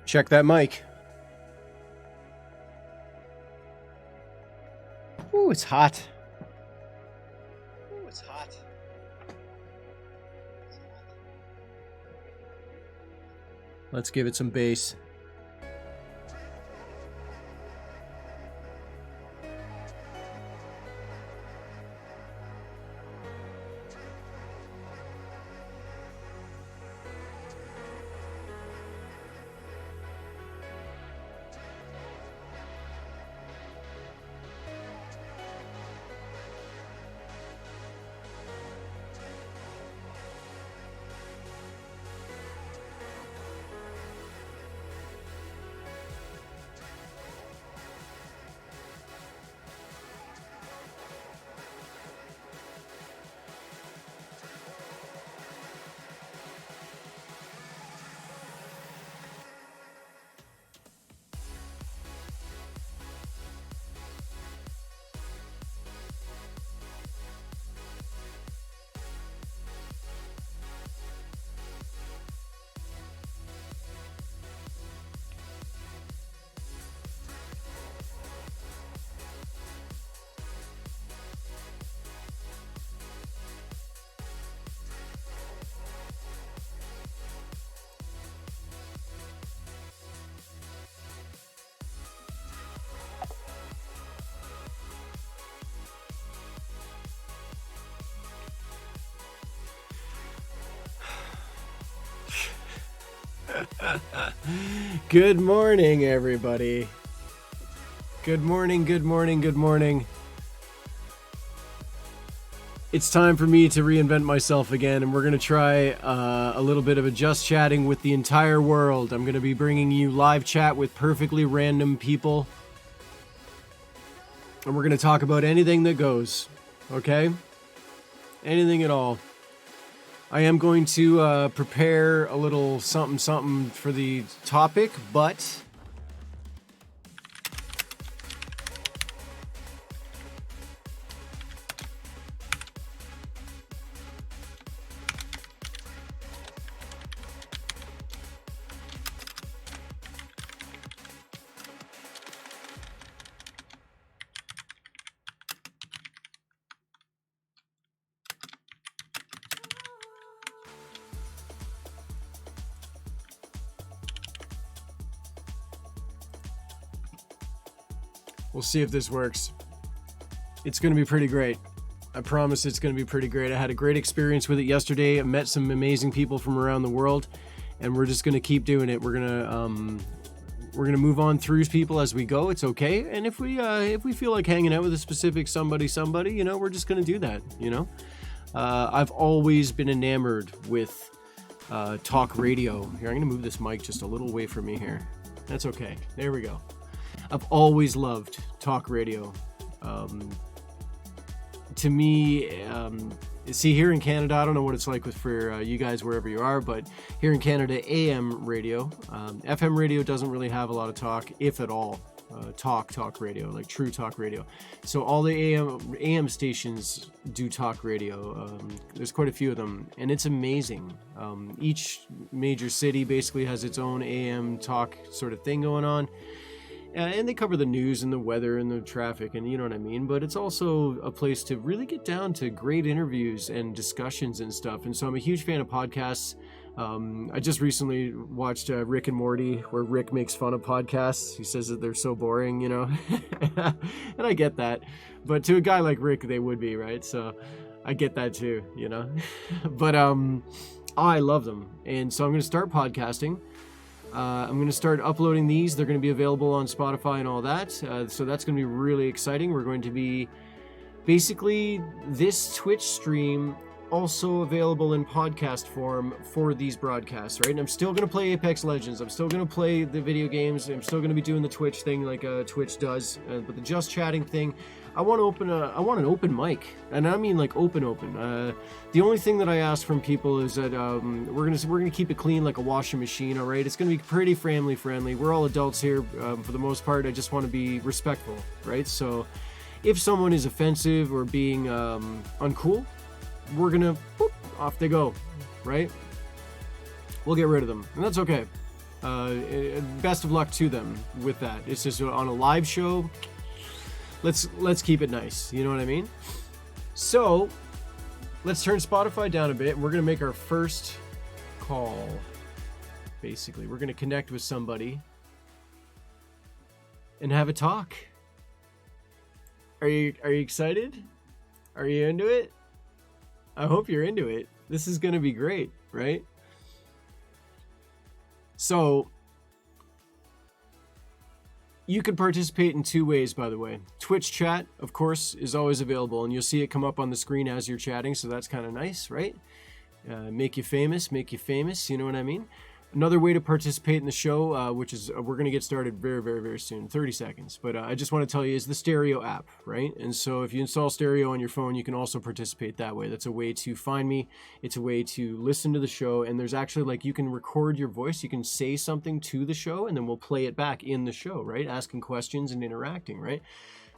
Check that mic. Ooh, it's hot. Ooh, it's hot. Let's give it some bass. Good morning, everybody. Good morning, good morning, good morning. It's time for me to reinvent myself again, and we're going to try a little bit of a just chatting with the entire world. I'm going to be bringing you live chat with perfectly random people, and we're going to talk about anything that goes, okay? Anything at all. I am going to prepare a little something for the topic, but we'll see if this works. It's going to be pretty great. I promise it's going to be pretty great. I had a great experience with it yesterday. I met some amazing people from around the world, and we're just going to keep doing it. We're going to move on through people as we go. It's okay. And if we feel like hanging out with a specific somebody, you know, we're just going to do that, you know. I've always been enamored with talk radio. Here, I'm going to move this mic just a little away from me here. That's okay. There we go. I've always loved talk radio. To me, see, here in Canada, I don't know what it's like for you guys wherever you are, but here in Canada, AM radio, FM radio doesn't really have a lot of talk, if at all. Talk radio, like true talk radio. So all the AM stations do talk radio. There's quite a few of them, and it's amazing. Each major city basically has its own AM talk sort of thing going on. And they cover the news and the weather and the traffic, and you know what I mean. But it's also a place to really get down to great interviews and discussions and stuff. And so I'm a huge fan of podcasts. I just recently watched Rick and Morty, where Rick makes fun of podcasts. He says that they're so boring, you know. And I get that. But to a guy like Rick, they would be, right? So I get that too, you know. But I love them. And so I'm going to start podcasting. I'm going to start uploading these. They're going to be available on Spotify and all that. So that's going to be really exciting. We're going to be basically this Twitch stream also available in podcast form for these broadcasts, right? And I'm still going to play Apex Legends. I'm still going to play the video games. I'm still going to be doing the Twitch thing like Twitch does. But the just chatting thing, I want an open mic, and I mean like open. The only thing that I ask from people is that we're gonna keep it clean like a washing machine. All right, it's gonna be pretty family friendly. We're all adults here for the most part. I just want to be respectful, right? So if someone is offensive or being uncool, we're gonna off they go, right? We'll get rid of them, and that's okay. Best of luck to them with that. It's just on a live show. Let's keep it nice. You know what I mean? So let's turn Spotify down a bit, and we're gonna make our first call. Basically, we're gonna connect with somebody and have a talk. Are you excited? Are you into it? I hope you're into it. This is gonna be great, right? So you can participate in two ways, by the way. Twitch chat, of course, is always available, and you'll see it come up on the screen as you're chatting, so that's kind of nice, right? Make you famous, you know what I mean? Another way to participate in the show, which is we're going to get started very, very, very soon, 30 seconds. But I just want to tell you, is the Stereo app, right? And so if you install Stereo on your phone, you can also participate that way. That's a way to find me. It's a way to listen to the show. And there's actually, like, you can record your voice. You can say something to the show, and then we'll play it back in the show, right? Asking questions and interacting, right?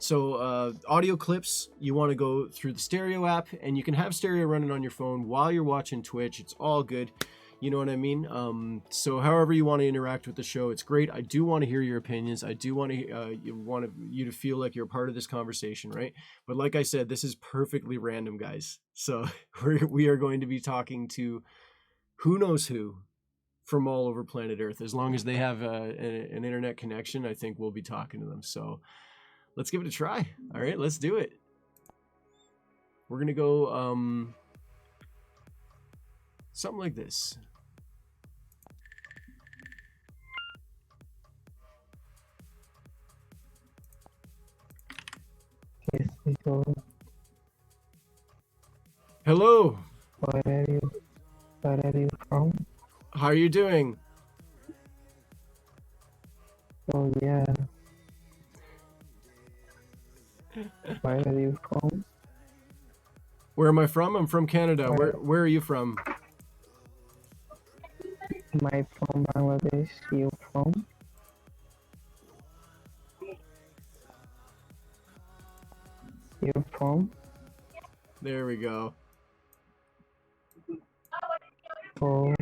So audio clips, you want to go through the Stereo app, and you can have Stereo running on your phone while you're watching Twitch. It's all good. You know what I mean? So however you want to interact with the show, it's great. I do want to hear your opinions. I do want to you to feel like you're part of this conversation, right? But like I said, this is perfectly random, guys. So we are going to be talking to who knows who from all over planet Earth. As long as they have an internet connection, I think we'll be talking to them. So let's give it a try. All right, let's do it. We're going to go something like this. Yes, hello. Hello. Where are you from? How are you doing? Oh yeah. Where are you from? Where am I from? I'm from Canada. Where are you from? Am I from Bangladesh? You from? You from? There we go. Oh,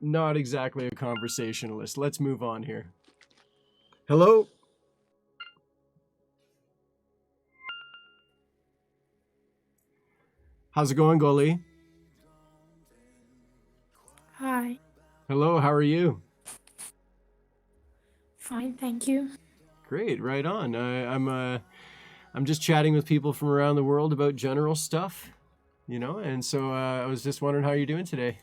Not exactly a conversationalist. Let's move on here. Hello? How's it going, Goli? Hi. Hello, how are you? Fine, thank you. Great, right on. I'm just chatting with people from around the world about general stuff, you know, and so I was just wondering how you're doing today.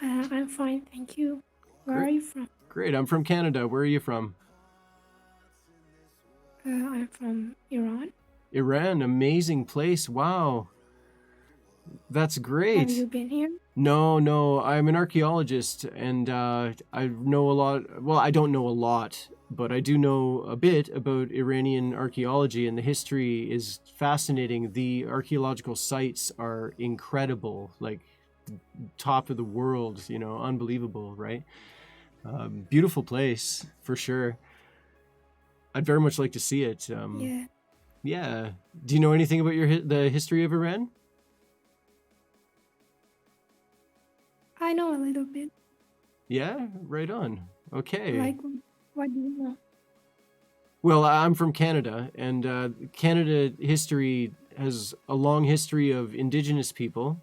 I'm fine, thank you. Where Great. are you from? Great, I'm from Canada. Where are you from? I'm from Iran. Iran, amazing place. Wow. That's great. Have you been here? No, I'm an archaeologist, and I know a lot. Well, I don't know a lot, but I do know a bit about Iranian archaeology, and the history is fascinating. The archaeological sites are incredible, like top of the world, you know, unbelievable, right? Beautiful place, for sure. I'd very much like to see it. Yeah. Yeah. Do you know anything about the history of Iran? I know a little bit. Yeah, right on. Okay. Like, what do you know? Well, I'm from Canada, and Canada history has a long history of Indigenous people,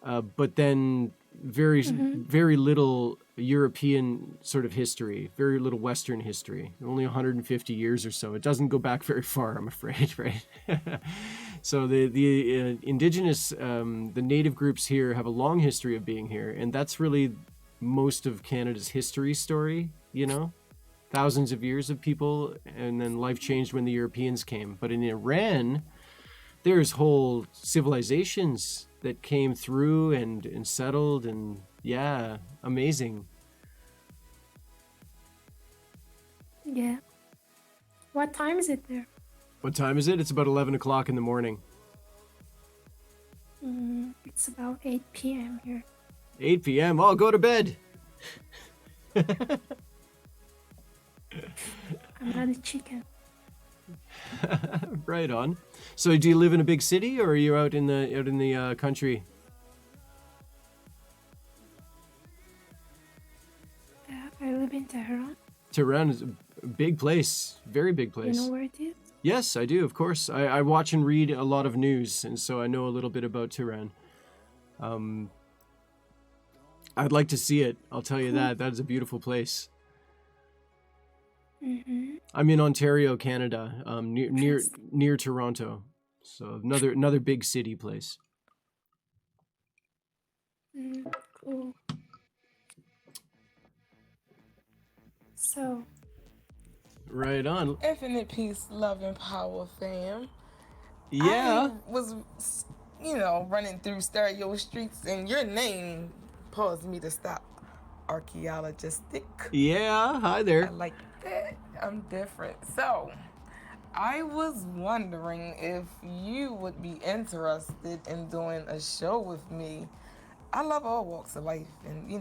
but then very little European sort of history, very little Western history, only 150 years or so. It doesn't go back very far, I'm afraid, right? So the Indigenous, the native groups here have a long history of being here, and that's really most of Canada's history story, you know? Thousands of years of people, and then life changed when the Europeans came. But in Iran, there's whole civilizations that came through and settled, and yeah, amazing. Yeah. What time is it there? What time is it? It's about 11 o'clock in the morning. It's about 8 p.m. here. 8 p.m. Oh, go to bed. I'm not a chicken. Right on. So, do you live in a big city, or are you out in the country? you been to Tehran? Tehran is a big place, very big You place. know where it is? Yes, I do, of course. I watch and read a lot of news, and so I know a little bit about Tehran. I'd like to see it. I'll tell you that. That is a beautiful place. Mm-hmm. I'm in Ontario, Canada, near Toronto. So another big city place. Cool. So, Right on. Infinite peace, love, and power, fam. Yeah. I was, running through stereo streets, and your name caused me to stop. Archaeologistic. Yeah. Hi I there. like that. I'm different. So, I was wondering if you would be interested in doing a show with me. I love all walks of life, and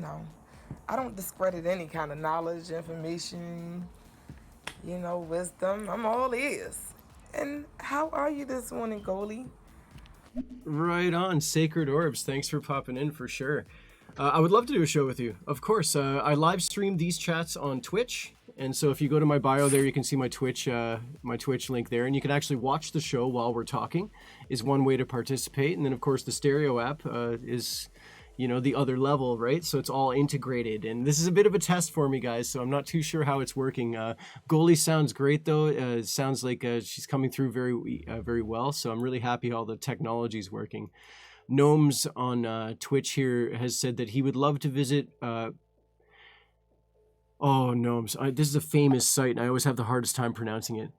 I don't discredit any kind of knowledge, information, wisdom. I'm all ears. And how are you this morning, Goalie? Right on. Sacred Orbs. Thanks for popping in for sure. I would love to do a show with you. Of course. I live stream these chats on Twitch. And so if you go to my bio there, you can see my Twitch link there. And you can actually watch the show while we're talking is one way to participate. And then, of course, the stereo app is, the other level, right? So it's all integrated. And this is a bit of a test for me, guys. So I'm not too sure how it's working. Goalie sounds great, though. It sounds like she's coming through very well. So I'm really happy all the technology is working. Gnomes on Twitch here has said that he would love to visit... Gnomes. This is a famous site, and I always have the hardest time pronouncing it.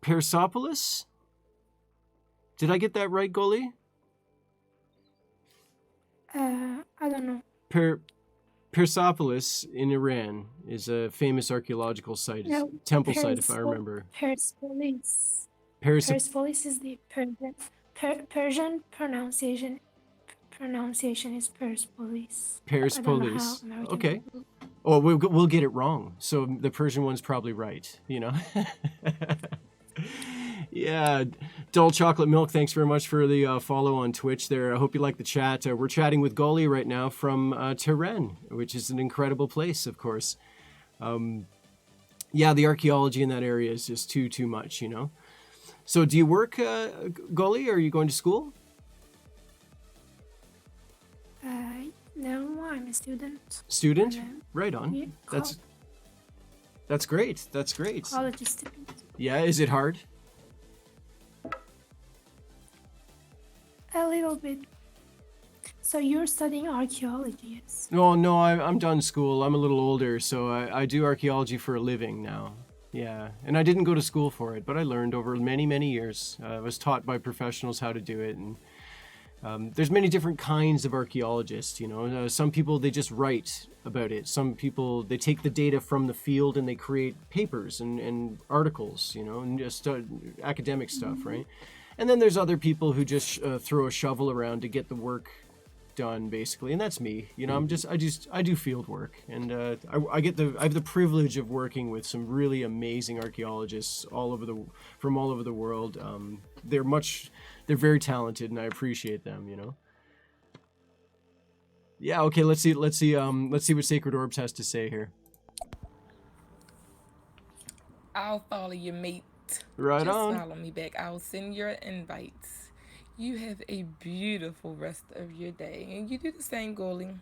Persepolis? Did I get that right, Goalie? I don't know. Persepolis in Iran is a famous archaeological site. It's No, a temple site, if I remember. Persepolis. Persepolis. Persepolis is the Persian pronunciation. Pronunciation is Persepolis. I don't know Persepolis. how American Okay. people- Oh, we'll get it wrong. So the Persian one's probably right, Yeah, Dull Chocolate Milk, thanks very much for the follow on Twitch there. I hope you like the chat. We're chatting with Goalie right now from Tehran, which is an incredible place, of course. The archaeology in that area is just too much, So do you work, Goalie? Are you going to school? No, I'm a student. Student? Yeah. Right on. Yeah, That's great. That's great. college student. Yeah, is it hard? A little bit. So you're studying archaeology, yes? No, I'm done school. I'm a little older, so I do archaeology for a living now. Yeah, and I didn't go to school for it, but I learned over many years. I was taught by professionals how to do it, and there's many different kinds of archaeologists. Some people, they just write about it. Some people, they take the data from the field and they create papers and articles, and just academic stuff, right? And then there's other people who just throw a shovel around to get the work done, basically, and that's me. I do field work, and I have the privilege of working with some really amazing archaeologists from all over the world. They're very talented, and I appreciate them. Yeah. Okay. Let's see what Sacred Orbs has to say here. I'll follow you, mate. Right Just on. follow me back. I'll send your invites. You have a beautiful rest of your day. And you do the same, Goalie.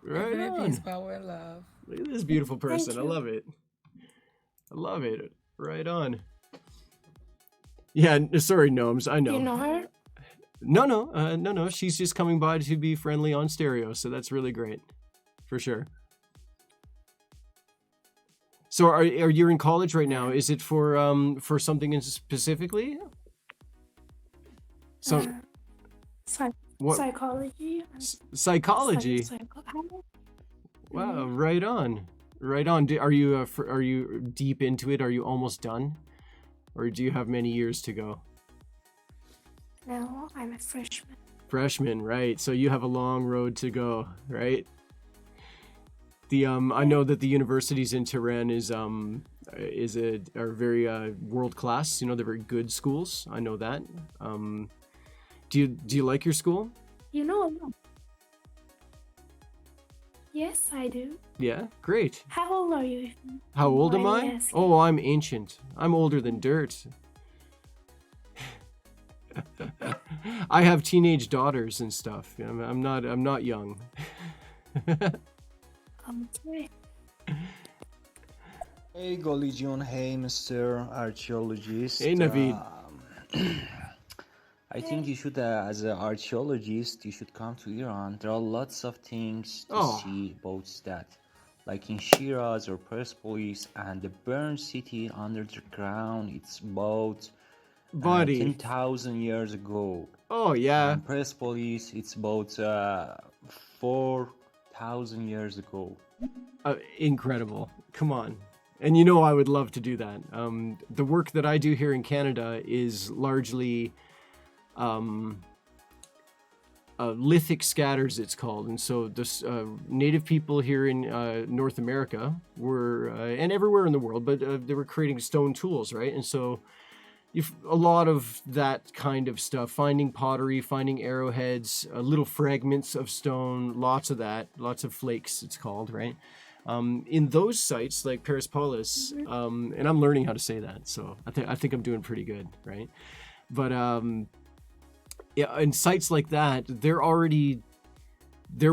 Right Infinite peace, on. power, and love. Look at this beautiful person. I you. love it. I love it. Right on. Yeah. Sorry, Gnomes. I know. You know her? No. She's just coming by to be friendly on stereo, so that's really great, for sure. So, are you in college right now? Is it for something specifically? So, what Psychology. psychology? Psychology. Wow, right on. Are you deep into it? Are you almost done, or do you have many years to go? No, I'm a freshman. Freshman, right? So you have a long road to go, right? I know that the universities in Tehran are very world class. They're very good schools. I know that. Do you like your school? You know, Yes, I do. Yeah, great. How old are you? How old am Mind I? asking? Oh, I'm ancient. I'm older than dirt. I have teenage daughters and stuff. I'm not young. Okay. Hey Goligion, hey Mr. Archaeologist. Hey, Naveed. I think you should, as an archaeologist, you should come to Iran. There are lots of things to Oh. see about that, like in Shiraz or Persepolis, and the burned city under the ground. It's about Buddy. 10,000 years ago. Oh, yeah. And Persepolis, it's about 4,000 years ago. Incredible. Come on. And you know I would love to do that. The work that I do here in Canada is largely lithic scatters, it's called. And so the native people here in North America were, and everywhere in the world, but they were creating stone tools, right? And so a lot of that kind of stuff, finding pottery, finding arrowheads, little fragments of stone, lots of that, lots of flakes, it's called, right? In those sites like Persepolis, and I'm learning how to say that, so I think I'm doing pretty good, right? But yeah, in sites like that, they're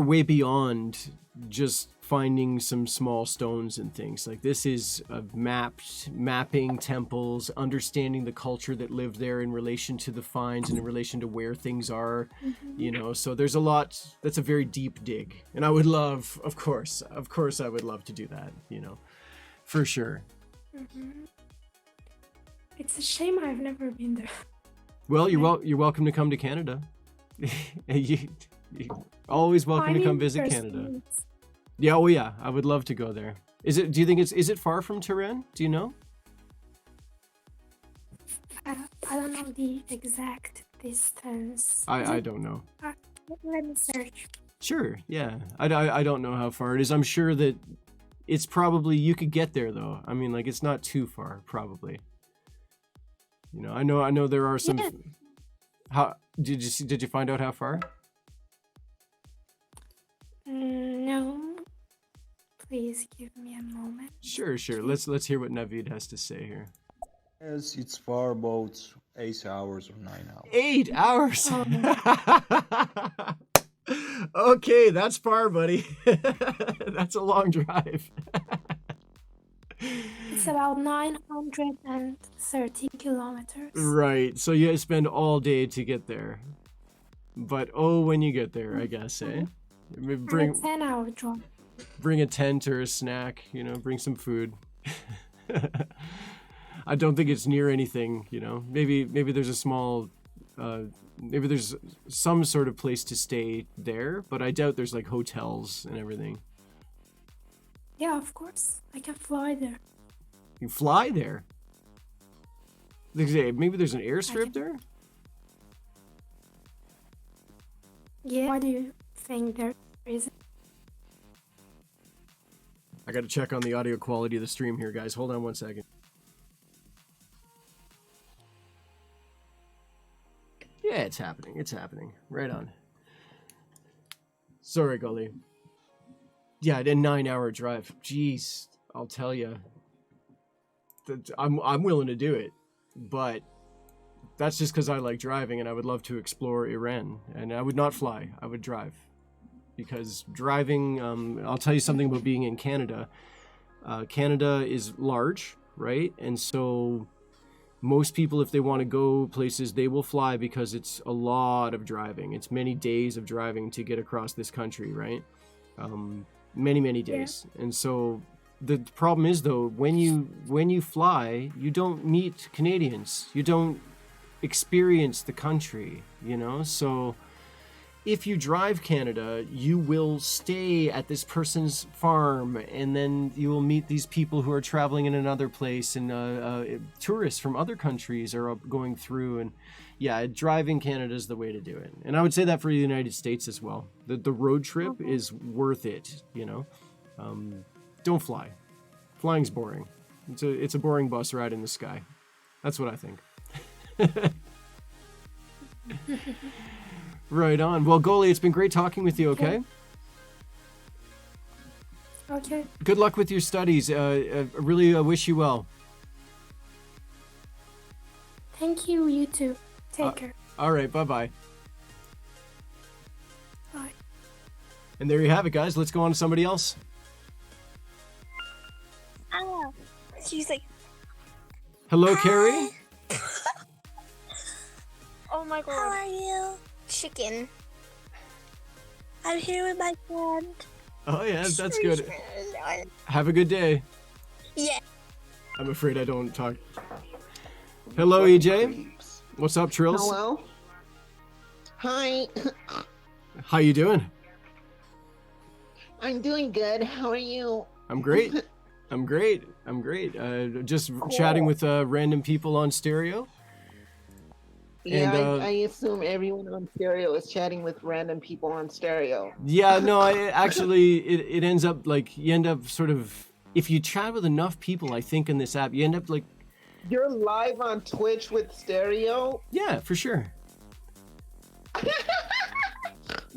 way beyond just finding some small stones and things. Like this is mapping temples, understanding the culture that lived there in relation to the finds and in relation to where things are, you know. So there's a lot. That's a very deep dig, and I would love, of course, I would love to do that, you know, for sure. It's a shame I've never been there. Well, you're welcome to come to Canada. You're always welcome to come visit Canada. Yeah, oh yeah, I would love to go there. Is it far from Tehran? Do you know? I don't know the exact distance. I don't know. Let me search. Sure, yeah. I don't know how far it is. I'm sure that it's probably, you could get there though. I mean, like, it's not too far, probably. You know, I know there are some. Yeah. How did you find out how far? No. Please give me a moment. Sure. Let's hear what Naveed has to say here. Yes, it's for about 8 hours or 9 hours. 8 hours. Oh. Okay, that's far, buddy. That's a long drive. It's about 930 kilometers. Right. So you spend all day to get there. But when you get there, I guess, eh? Bring a 10-hour drive. Bring a tent or a snack, you know, bring some food. I don't think it's near anything, you know. Maybe there's a small maybe there's some sort of place to stay there, but I doubt there's like hotels and everything. Yeah, of course. I can fly there. You fly there? Maybe there's an airstrip there? Yeah. Why do you think there isn't? I gotta check on the audio quality of the stream here, guys. Hold on one second. Yeah, it's happening. It's happening. Right on. Sorry, Gully. Yeah, a 9-hour drive. Jeez, I'll tell you. I'm willing to do it, but that's just because I like driving and I would love to explore Iran. And I would not fly. I would drive. Because driving, I'll tell you something about being in Canada. Canada is large, right? And so most people, if they want to go places, they will fly because it's a lot of driving. It's many days of driving to get across this country, right? Many days. Yeah. And so the problem is, though, when you fly, you don't meet Canadians. You don't experience the country, you know? So if you drive Canada, you will stay at this person's farm, and then you will meet these people who are traveling in another place, and tourists from other countries are going through. And yeah, driving Canada is the way to do it. And I would say that for the United States as well. The road trip is worth it, you know? Don't fly. Flying's boring. It's a boring bus ride in the sky. That's what I think. Right on. Well, Goli, it's been great talking with you, okay? Okay. Good luck with your studies. I really wish you well. Thank you. You too. Take care. All right, bye-bye. Bye. And there you have it, guys. Let's go on to somebody else. Oh, she's like, Hello, Carrie. oh my god. How are you? Chicken. I'm here with my friend. Oh, yeah, that's good. Have a good day. Yeah. I'm afraid I don't talk. Hello, EJ. What's up, Trills? Hello. Hi. How you doing? I'm doing good. How are you? I'm great. I'm great. Just chatting with random people on stereo. Yeah, And, I assume everyone on stereo is chatting with random people on stereo. Yeah, no, it ends up like you end up sort of, if you chat with enough people, I think in this app, you end up like, You're live on Twitch with stereo? yeah, for sure.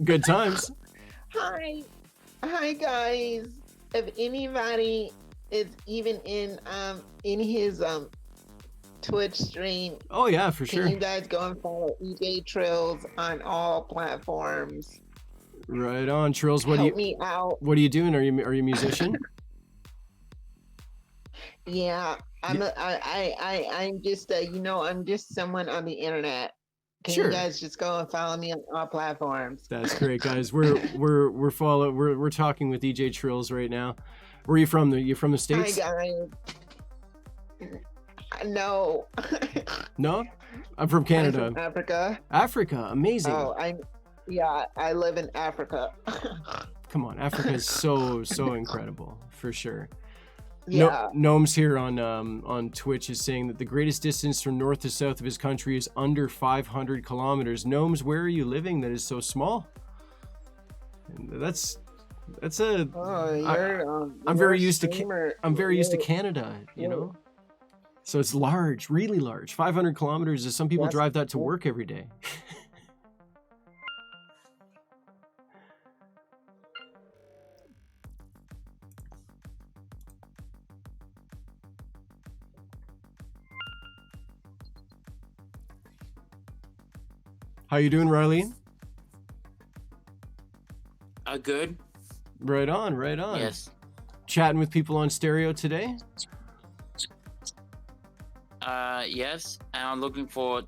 Good times. Hi. Hi, guys. If anybody is even in his Twitch stream, Oh yeah, for can sure. you guys go and follow EJ Trills on all platforms? Right on, Trills. Help me out. What are you doing? Are you a musician? Yeah, I'm just I'm just someone on the internet. Can Sure. you guys just go and follow me on all platforms? That's great, guys. We're talking with EJ Trills right now. Where are you from? You from the Hi States? guys. No. No, I'm from I'm Canada. from Africa. Africa, amazing. Oh, I live in Africa. Come on, Africa is so incredible for sure. Yeah. Gnomes here on Twitch is saying that the greatest distance from north to south of his country is under 500 kilometers. Gnomes, where are you living that is so small? And that's a. Oh, I'm very used to to Canada, you Yeah. know. So it's large, really large. 500 kilometers is some people That's drive that to cool. work every day. How you doing, Riley? Good. Right on, right on. Yes. Chatting with people on stereo today. Yes. And I'm looking for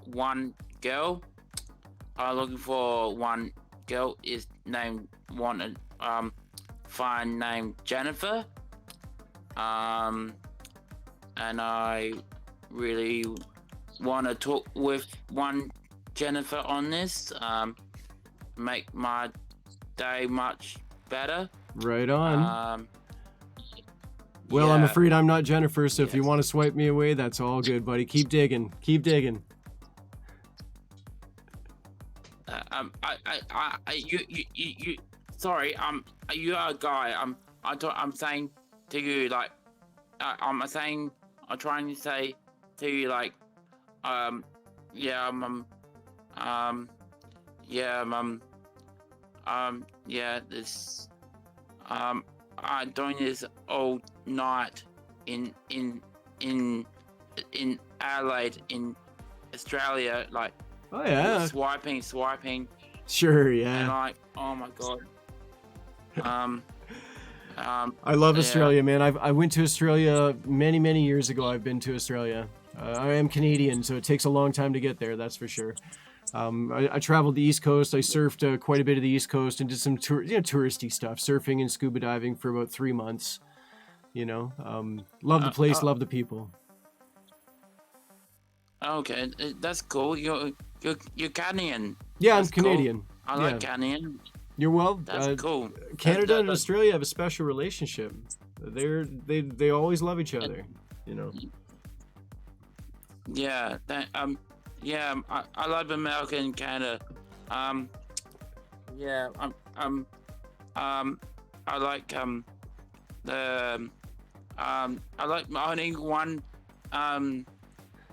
one girl. I'm looking for one girl is named fine named Jennifer. And I really want to talk with one Jennifer on this. Make my day much better. Right on. Um, Well, I'm yeah. afraid I'm not Jennifer, so if you Yes. want to swipe me away, that's all good, buddy. Keep digging. Keep digging. You. Sorry. You are a guy. I'm saying to you like, I'm trying to say to you like, yeah, this, I'm doing this all night in Adelaide, in Australia, like Oh yeah. swiping, Sure, and yeah. like, oh my god. I love yeah. Australia, man. I went to Australia many years ago. I've been to Australia. I am Canadian, so it takes a long time to get there. That's for sure. I traveled the East Coast. I surfed quite a bit of the East Coast and did some touristy stuff, surfing and scuba diving for about 3 months. You know, love the place, love the people. Okay, that's cool. You're Canadian. Yeah, That's I'm cool. Canadian. I like Yeah. Canadian. You're well. That's cool. Canada and That's- Australia have a special relationship. They always love each other. You know. Yeah, I love America and Canada. Yeah, I like I like my only one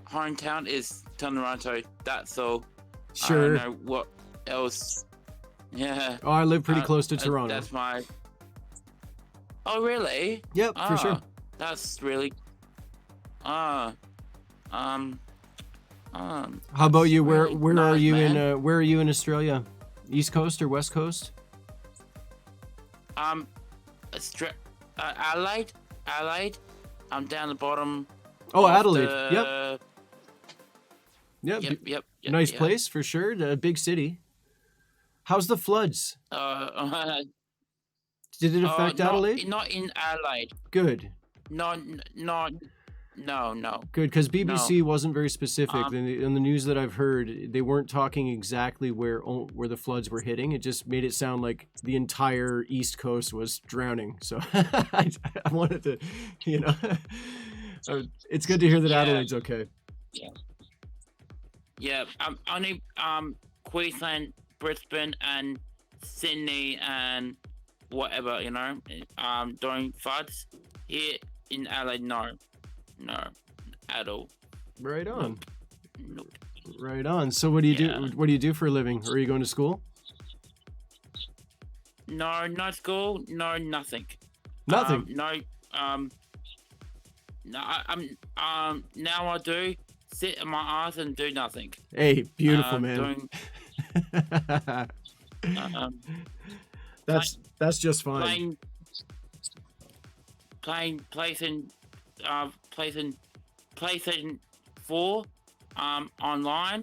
hometown is Toronto. That's all. Sure. I don't know what else. Yeah. Oh, I live pretty close to Uh, Toronto. That's my. Oh, really? Yep, for sure. That's really. How about you? Where nice, are you man. in where are you in Australia? East Coast or West Coast? Adelaide. I'm down the bottom. Oh, of Adelaide. the- Yep. Yep. Nice yep. place for sure. A big city. How's the floods? Did it affect Adelaide? Not in Adelaide. Good. No. Good, because BBC No. wasn't very specific. In the news that I've heard, they weren't talking exactly where the floods were hitting. It just made it sound like the entire East Coast was drowning. So I wanted to, it's good to hear that Yeah. Adelaide's okay. Yeah. Only Queensland, Brisbane, and Sydney, and whatever, during floods. Here in Adelaide, no, at all. Right on. Nope. Right on. So what do you Yeah. do? What do you do for a living? Are you going to school? No school, no nothing. Nothing. No. No. Now I do sit in my ass and do nothing. Hey, beautiful man. Doing, That's just fine. playing PlayStation 4 online.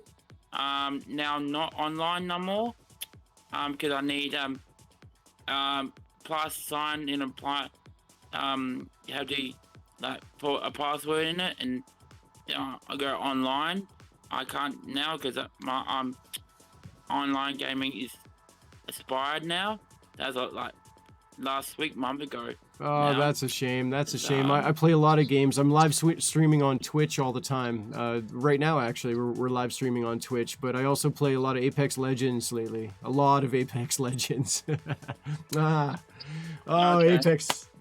Now not online no more. Because I need plus sign in apply. You have to put a password in it, and I go online. I can't now because my online gaming is expired now. That's like last week, month ago. Oh, now. that's a shame. That's a shame. I play a lot of games. I'm live streaming on Twitch all the time. Right now, actually, we're live streaming on Twitch, but I also play a lot of Apex Legends lately. A lot of Apex Legends. Oh, Okay.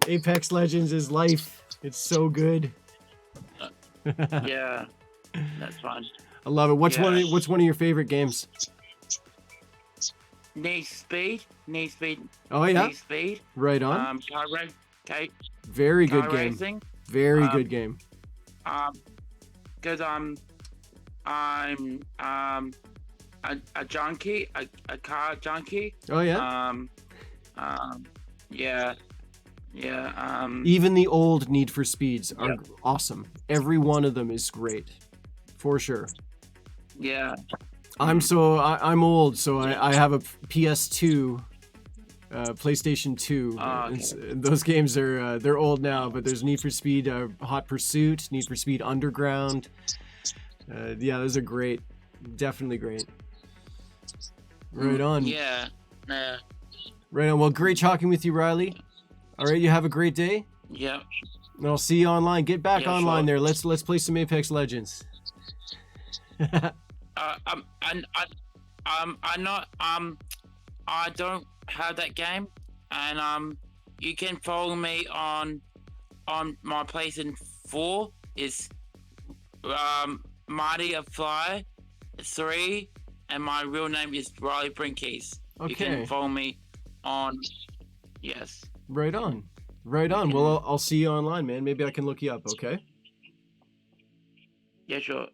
Apex Legends is life. It's so good. Yeah, that's fine. I love it. What's Yeah. what's one of your favorite games? Need speed. Oh yeah, Need speed. right on. Car race. Very good Car game. racing. Very good game. Because I'm a junkie, a car junkie. Oh yeah. Yeah. Even the old Need for Speeds are awesome. Every one of them is great, for sure. Yeah. I'm old, so I have a PS2, PlayStation 2. Oh, okay. Those games are they're old now, but there's Need for Speed Hot Pursuit, Need for Speed Underground. Yeah, those are great. Definitely great. Right on. Yeah. Yeah. Right on. Well, great talking with you, Riley. All right, you have a great day. Yeah. And I'll see you online. Get back Yeah, online sure. there. Let's play some Apex Legends. I don't have that game, and you can follow me on my PlayStation 4. Is Marty of Fly 3, and my real name is Riley Brinkies. You Okay. can follow me on. Yes. Right on. Right on. Well, I'll see you online, man. Maybe I can look you up, okay? Yeah, sure,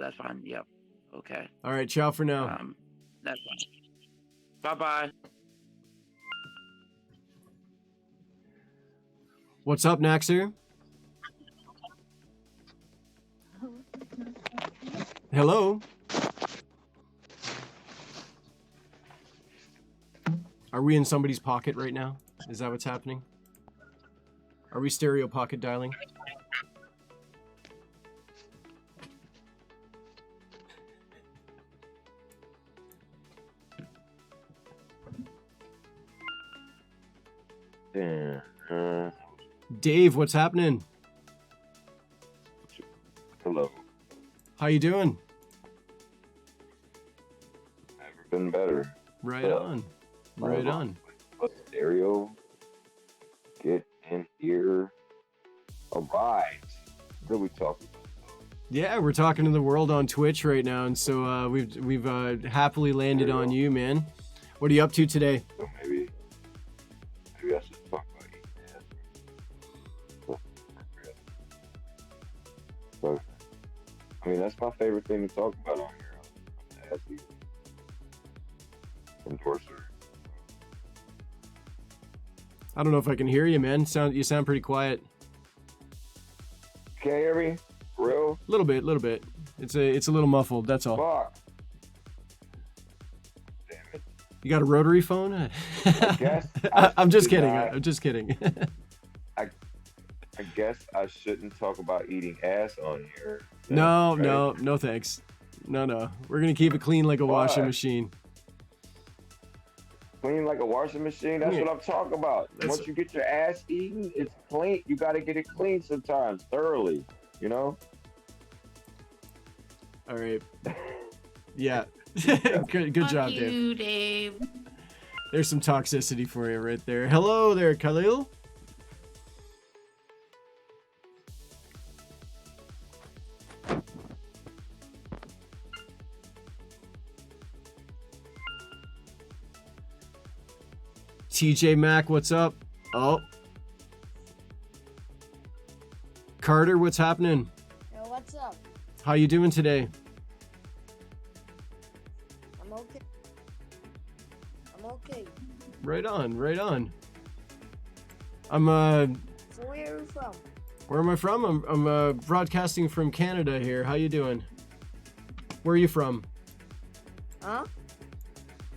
that's fine. Yep. Okay. All right, ciao for now. That's fine. Bye-bye. What's up, Naxer? Hello? Are we in somebody's pocket right now? Is that what's happening? Are we stereo pocket dialing? Yeah. Dave, what's happening? Hello. How you doing? Never been better. Right on. Right on. Stereo. Get in here. All right. What are we talking about? Yeah, we're talking to the world on Twitch right now, and so we've happily landed on you, man. What are you up to today? So maybe I should talk about mean, that's my favorite thing to talk about on here. I'm the ass endorser. I don't know if I can hear you, man. You sound pretty quiet. Can't hear me? For real? A little bit. It's a little muffled. That's all. Fuck. Damn it. You got a rotary phone? I guess. I'm just should kidding. not- I'm just kidding. I guess I shouldn't talk about eating ass on here. No, right? no thanks. No. We're gonna keep it clean like a washing Why? machine. Clean like a washing machine. That's Yeah. what I'm talking about. That's- Once you get your ass eaten, it's clean. You got to get it clean sometimes, thoroughly. You know. All right. Yeah. Good job, Dave. You, Dave. There's some toxicity for you right there. Hello there, Khalil. TJ Mac, what's up? Oh. Carter, what's happening? Yo, what's up? How you doing today? I'm okay. I'm okay. Right on. I'm So where are you from? where am I from? I'm broadcasting from Canada here. How you doing? Where are you from? Huh?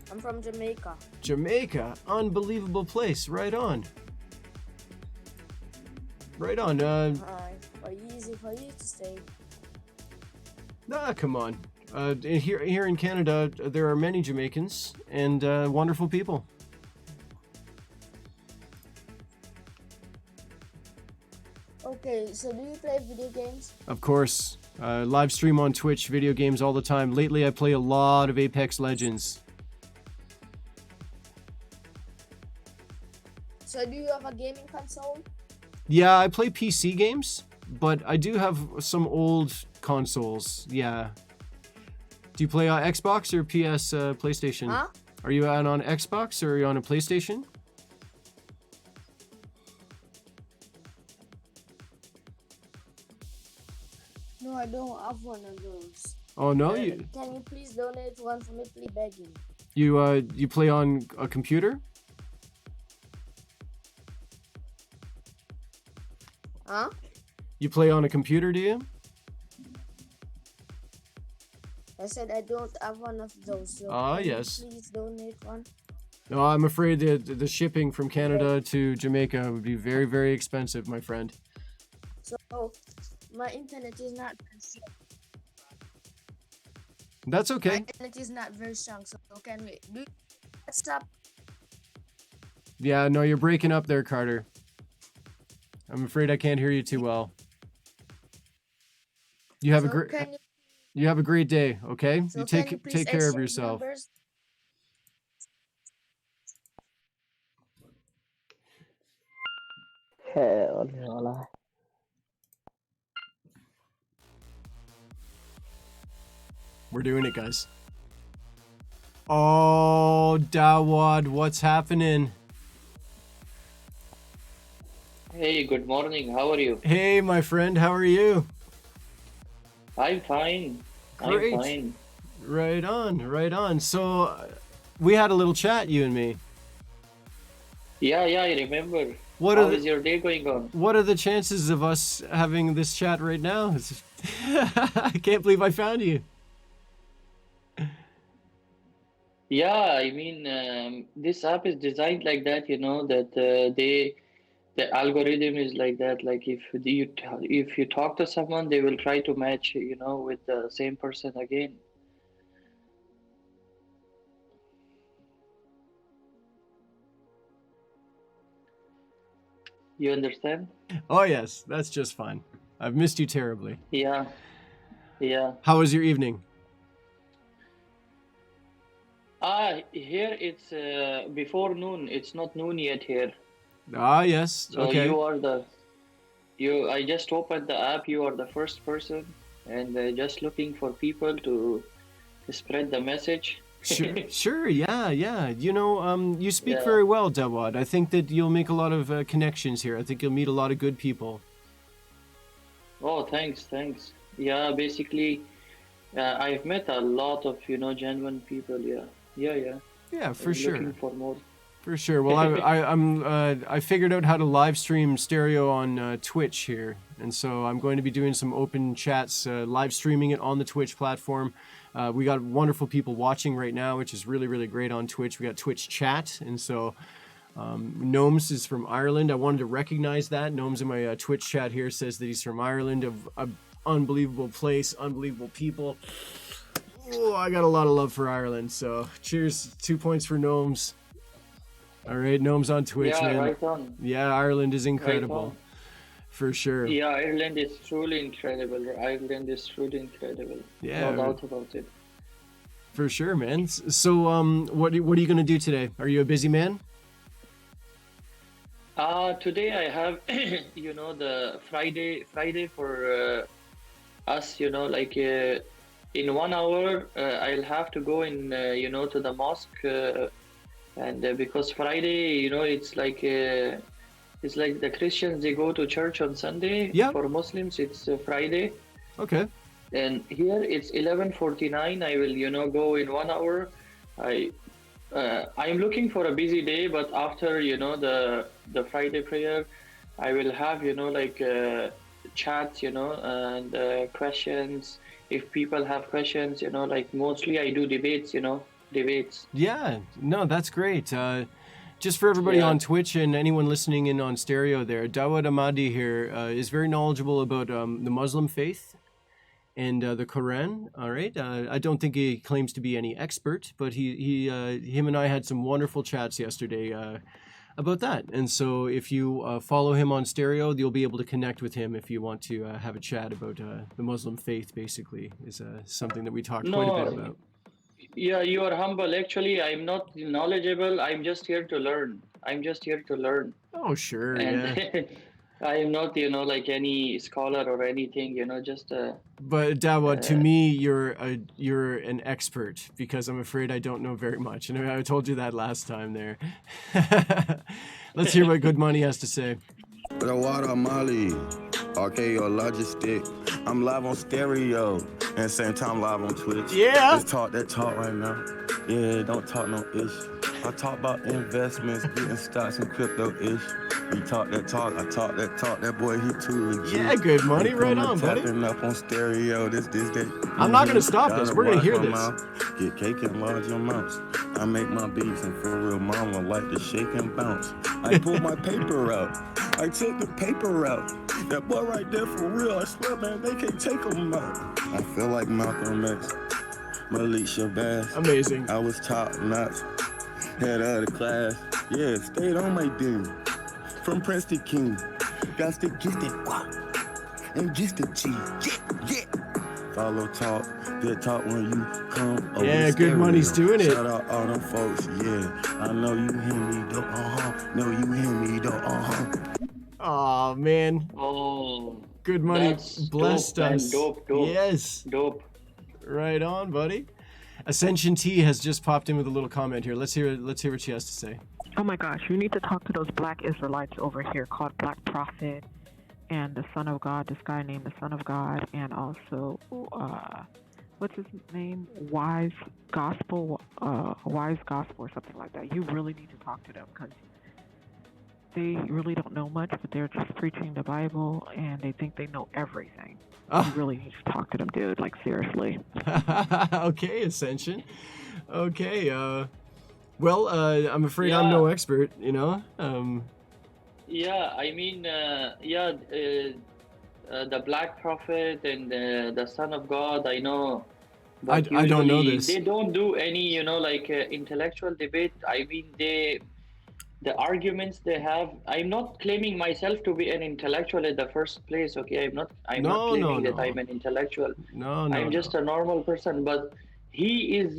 I'm from Jamaica. Jamaica. Unbelievable place. Right on. Easy for you to stay. Come on. Here in Canada, there are many Jamaicans and wonderful people. Okay, so do you play video games? Of course. Live stream on Twitch, video games all the time. Lately, I play a lot of Apex Legends. So do you have a gaming console? Yeah, I play PC games, but I do have some old consoles. Yeah. Do you play Xbox or PS PlayStation? Huh? Are you on Xbox or are you on a PlayStation? No, I don't have one of those. Oh no, Can you please donate one for me, please begging? you play on a computer? Huh? You play on a computer, do you? I said I don't have one of those. So Ah, can you yes. please donate one. No, I'm afraid that the shipping from Canada to Jamaica would be very, very expensive, my friend. So my internet is not very strong. That's okay. My internet is not very strong. So can we do stop? Yeah, no, you're breaking up there, Carter. I'm afraid I can't hear you too well. You have a So great can you, you have a great day, okay? so You can take you please take care of exchange yourself. numbers? Hell no. We're doing it, guys. Oh, Dawad, what's happening? Hey, good morning. How are you? Hey, my friend, how are you? I'm fine. Great. I'm fine. Right on. So, we had a little chat, you and me. Yeah, I remember. What How are is the, your day going on? what are the chances of us having this chat right now? I can't believe I found you. Yeah, I mean, this app is designed like that, you know, that the algorithm is like that. Like if you talk to someone, they will try to match, you know, with the same person again. You understand? Oh, yes, that's just fine. I've missed you terribly. Yeah. How was your evening? Here it's before noon. It's not noon yet here. Ah, yes. So Okay. I just opened the app. You are the first person, and just looking for people to spread the message. Sure. Yeah. You know, you speak Yeah. very well, Dawad. I think that you'll make a lot of connections here. I think you'll meet a lot of good people. Oh, thanks. Yeah, basically, I've met a lot of genuine people. Yeah, yeah. Yeah, for I'm sure. looking for more. For sure. Well, I figured out how to live stream stereo on Twitch here, and so I'm going to be doing some open chats, live streaming it on the Twitch platform. We got wonderful people watching right now, which is really, really great on Twitch. We got Twitch chat, and so Gnomes is from Ireland. I wanted to recognize that. Gnomes in my Twitch chat here says that he's from Ireland, an unbelievable place, unbelievable people. Oh, I got a lot of love for Ireland, so cheers. 2 points for Gnomes. All right, Gnomes on Twitch, Yeah, man. right on. Yeah, Ireland is incredible. on. For sure. Yeah, Ireland is truly incredible. Ireland is truly incredible. Yeah, No doubt about it. For sure, man. So, what are you going to do today? Are you a busy man? Today I have, the Friday for us, in 1 hour, I'll have to go in, to the mosque, and because Friday, it's like the Christians, they go to church on Sunday. Yeah. For Muslims, it's Friday. Okay. And here it's 11:49. I will, go in 1 hour. I'm looking for a busy day, but after, the Friday prayer, I will have, chat, and questions. If people have questions, mostly I do debates, debates. Yeah, no, that's great. Just for everybody Yeah. on Twitch and anyone listening in on stereo there, Dawud Ahmadi here is very knowledgeable about the Muslim faith and the Quran. All right, I don't think he claims to be any expert, but him and I had some wonderful chats yesterday about that. And so if you follow him on stereo, you'll be able to connect with him if you want to have a chat about the Muslim faith. Basically, is something that we talked quite a bit about. Yeah, you are humble. Actually, I'm not knowledgeable. I'm just here to learn. Oh, sure, And yeah. I am not, like any scholar or anything, just But Dawud, to me, you're an expert because I'm afraid I don't know very much, and I told you that last time there. Let's hear what Good Money has to say. The water Molly, RKO Logistic. I'm live on stereo and same time live on Twitch. Yeah. Let's talk that talk right now. Yeah, don't talk no ish. I talk about investments, getting stocks and crypto ish. You talk that talk, I talk that talk. That boy, he too legit. Yeah, Good Money, right on, buddy. Tapping up on stereo, this that. I'm not gonna stop this. We're gonna hear Watch my this. mouth, get cake in large amounts. I make my beats and for real mama like to shake and bounce. I pull my paper out. I took the paper out. That boy right there for real. I swear, man, they can't take him out. I feel like Malcolm X, Malik Shabazz. Amazing. I was top notch, head of the class. Yeah, stayed on my team. From Prince to King, got to get that guap and get the cheese. Yeah. Follow talk, good talk when you come over Yeah, the Good Money's stereo. doing it. Shout out all them folks, yeah. I know you hear me though, Know you hear me though, Oh man. Oh. Good Money That's blessed dope, man. us. Dope. Yes. Dope. Right on, buddy. Ascension T has just popped in with a little comment here. Let's hear what she has to say. Oh my gosh, you need to talk to those black Israelites over here called Black Prophet and the Son of God, this guy named the Son of God, and also, what's his name? Wise Gospel or something like that. You really need to talk to them because they really don't know much, but they're just preaching the Bible and they think they know everything. You really need to talk to them, dude, like seriously. Okay, Ascension. Okay, well, I'm afraid I'm no expert, Yeah, I mean, the Black Prophet and the Son of God, I know. But I don't know usually this. They don't do any, intellectual debate. I mean, the arguments they have. I'm not claiming myself to be an intellectual in the first place. Okay, I'm not claiming that I'm an intellectual. No. I'm just a normal person, but he is,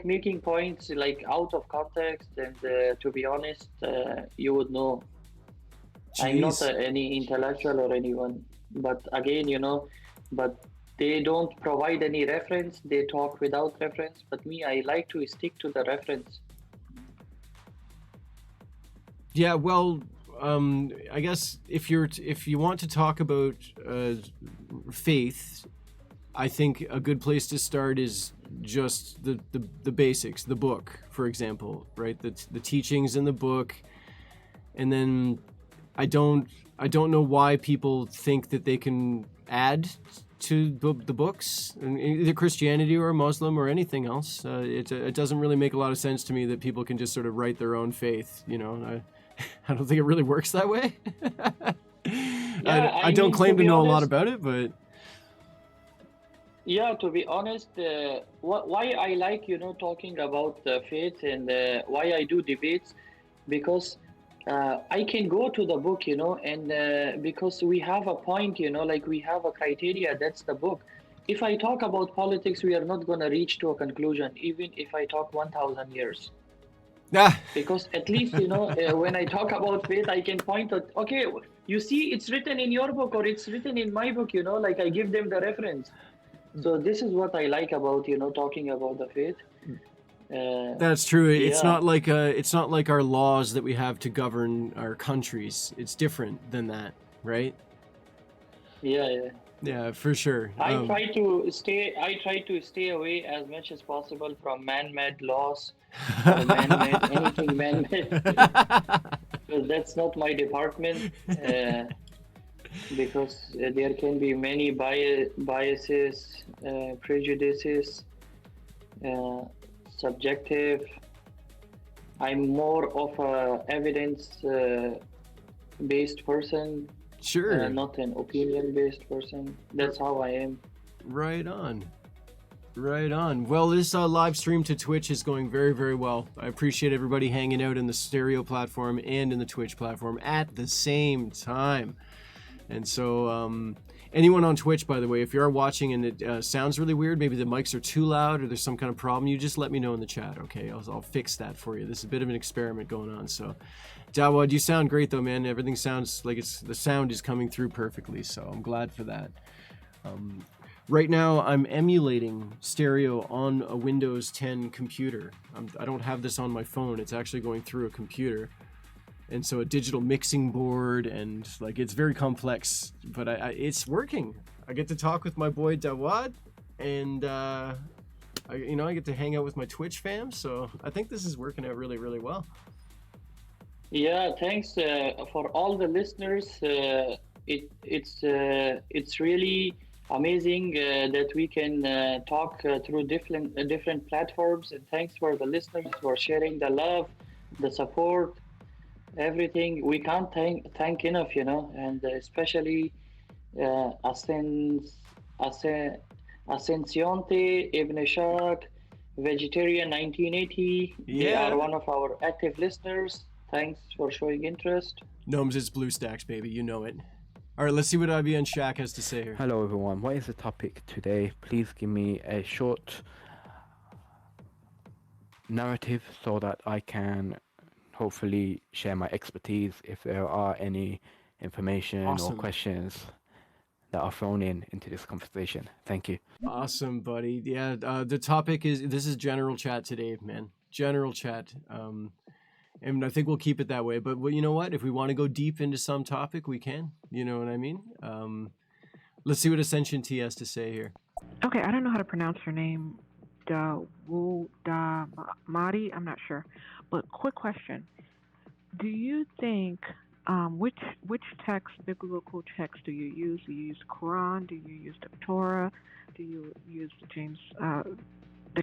making points out of context, and to be honest, you would know. I'm not any intellectual or anyone, but again, but they don't provide any reference. They talk without reference. But me, I like to stick to the reference. Yeah, well, I guess if you want to talk about faith, I think a good place to start is just the basics, the book, for example, right? The teachings in the book, and then I don't know why people think that they can add to the books, either Christianity or Muslim or anything else. It doesn't really make a lot of sense to me that people can just sort of write their own faith. You know, I don't think it really works that way. I don't claim to know a lot about it, but yeah, to be honest, why I like talking about faith and why I do debates, because I can go to the book, and because we have a point, like we have a criteria, that's the book. If I talk about politics, we are not going to reach to a conclusion, even if I talk 1,000 years. Because at least, when I talk about faith, I can point out, okay, you see, it's written in your book or it's written in my book, like I give them the reference. So this is what I like about, talking about the faith. That's true. It's not like our laws that we have to govern our countries. It's different than that, right? Yeah, for sure. I try to stay away as much as possible from man-made laws, or man-made anything man-made, because that's not my department. Because there can be many biases, prejudices, subjective. I'm more of a evidence-based person. Sure. Not an opinion-based person. That's how I am. Right on. Well, this live stream to Twitch is going very, very well. I appreciate everybody hanging out in the stereo platform and in the Twitch platform at the same time. And so anyone on Twitch, by the way, if you are watching and it sounds really weird, maybe the mics are too loud or there's some kind of problem, you just let me know in the chat, okay? I'll fix that for you. This is a bit of an experiment going on. So, Jawad, you sound great though, man. Everything sounds like the sound is coming through perfectly, so I'm glad for that. Right now, I'm emulating stereo on a Windows 10 computer. I don't have this on my phone. It's actually going through a computer. And so a digital mixing board, and like it's very complex, but it's working. I get to talk with my boy Jawad, and I get to hang out with my Twitch fam. So I think this is working out really, really well. Yeah, thanks for all the listeners. It's really amazing that we can talk through different platforms. And thanks for the listeners for sharing the love, the support. Everything we can't thank enough, and especially Ascensionte, Ibn Shak, Vegetarian 1980. They are one of our active listeners. Thanks for showing interest. Gnomes, it's BlueStacks, baby. You know it. All right, let's see what IB and Shaq has to say here. Hello, everyone. What is the topic today? Please give me a short narrative so that I can hopefully share my expertise if there are any information or questions that are thrown into this conversation. Thank you. Awesome, buddy. Yeah, the topic this is general chat today, man. General chat. And I think we'll keep it that way. But you know what? If we want to go deep into some topic, we can. You know what I mean? Let's see what Ascension T has to say here. Okay, I don't know how to pronounce her name. Madi, I'm not sure. But quick question. Do you think, which text, biblical text do you use? Do you use Quran? Do you use the Torah? Do you use the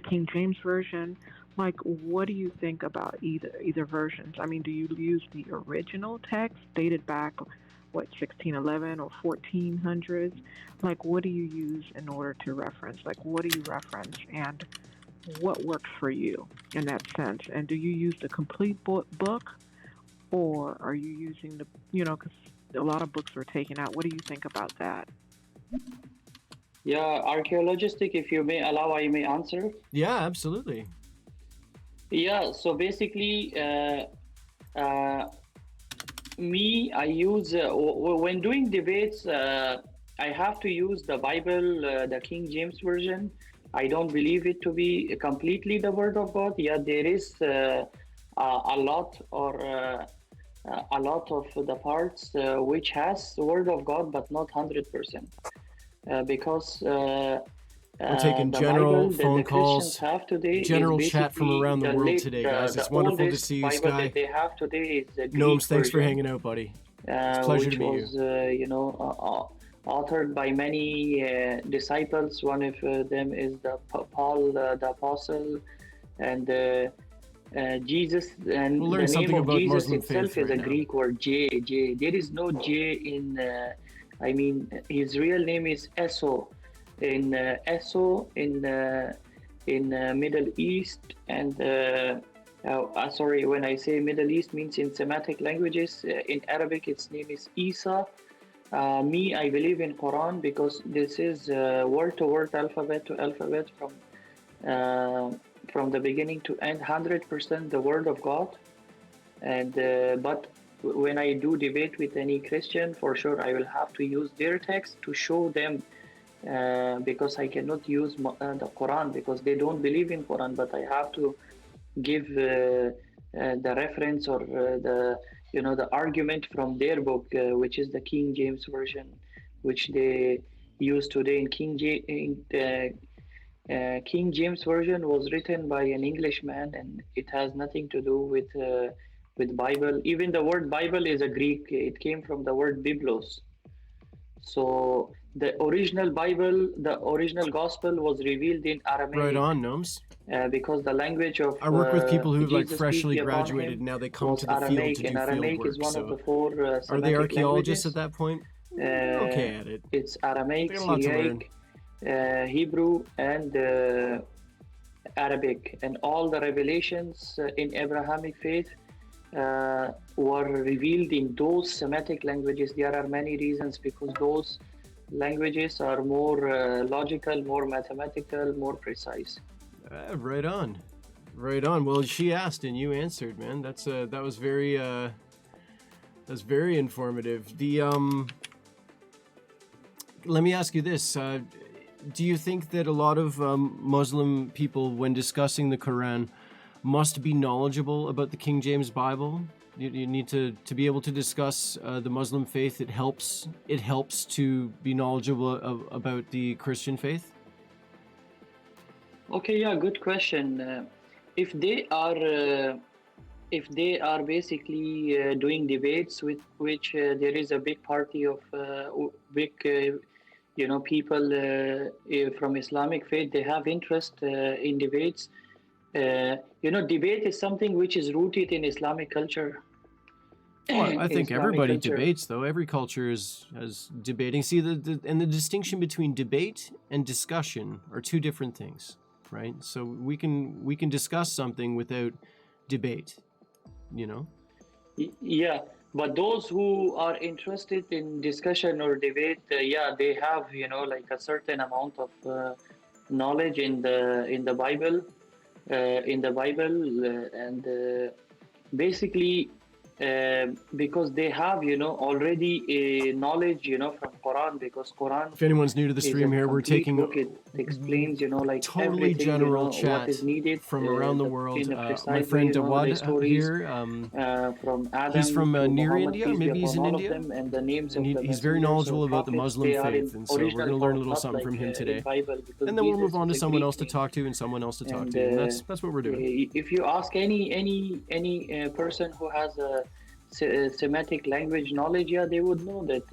King James Version? Like, what do you think about either versions? I mean, do you use the original text dated back, 1611 or 1400s? Like, what do you use in order to reference? Like, what do you reference, and what works for you in that sense? And do you use the complete book, or are you using because a lot of books were taken out. What do you think about that? Yeah, archaeologistic, if you may allow, I may answer. Yeah, absolutely. Yeah, so basically, I use, when doing debates, I have to use the Bible, the King James Version. I don't believe it to be completely the Word of God. Yeah, there is a lot of the parts which has the Word of God, but not 100%. Because We're taking The general Bible that phone the Christians calls, have today is general chat from basically around the the world today, guys. the It's wonderful to oldest see you, Bible Sky. that they have today is the Gnomes, Greek thanks for version, hanging out, buddy. It's a pleasure which to meet was, you. authored by many disciples. One of them is Paul the Apostle, and Jesus. And We'll learn the name something of about Jesus Muslim itself faith is a right now. Greek word, J. J. There is no J in. I mean, his real name is Eso. In Eso in Middle East and. Sorry, when I say Middle East means in Semitic languages. In Arabic, its name is Isa. Me, I believe in Quran because this is word to word, alphabet to alphabet from the beginning to end, 100% the word of God. And but when I do debate with any Christian, for sure I will have to use their text to show them, because I cannot use the Quran because they don't believe in Quran. But I have to give the reference or the argument from their book, which is the King James version, which they use today. In King James version was written by an Englishman, and it has nothing to do with Bible. Even the word Bible is a Greek. It came from the word biblos. So the original Bible, the original gospel was revealed in Aramaic. Right on, Gnomes. Because the language of I work with people who've like Jesus, freshly peace be upon graduated, him, and now they come was to the field Aramaic, to do and field Aramaic work. is one of So, the four are Semitic they archaeologists languages. at that point? They're okay at it. It's Aramaic, They got a lot to learn. Syriac, Hebrew, and Arabic, and all the revelations in Abrahamic faith were revealed in those Semitic languages. There are many reasons because those languages are more logical, more mathematical, more precise. Right on, right on. Well, she asked and you answered, man. That was very informative. Let me ask you this: do you think that a lot of Muslim people, when discussing the Quran, must be knowledgeable about the King James Bible? You need to be able to discuss the Muslim faith. It helps to be knowledgeable about the Christian faith. Okay, yeah, good question. If they are basically doing debates with which there is a big party of big people from Islamic faith, they have interest in debates. Debate is something which is rooted in Islamic culture. Well, I think Islamic everybody culture. debates, though. Every culture is debating. See, the distinction between debate and discussion are two different things, right? So we can discuss something without debate, Yeah, but those who are interested in discussion or debate, they have like a certain amount of knowledge in the Bible, and basically. Because they have, already a knowledge, from Quran, because Quran. If anyone's new to the is a stream here, we're complete taking book. It explains, like totally everything, general what chat is needed from around the world. in a precise My friend way, the Dawad stories, here, from Adam he's from to near Muhammad, India, peace be maybe he's upon in all India, of them, and the names and of the he's very messengers or knowledgeable about the prophets, Muslim they are in faith, and so we're original going to learn a form, little not something from like, him in today. Bible, because And then we'll Jesus move on to is a someone Greek else to name. talk to and someone else to talk And to, and that's what we're doing. if you ask any person who has a Semitic language knowledge, they would know that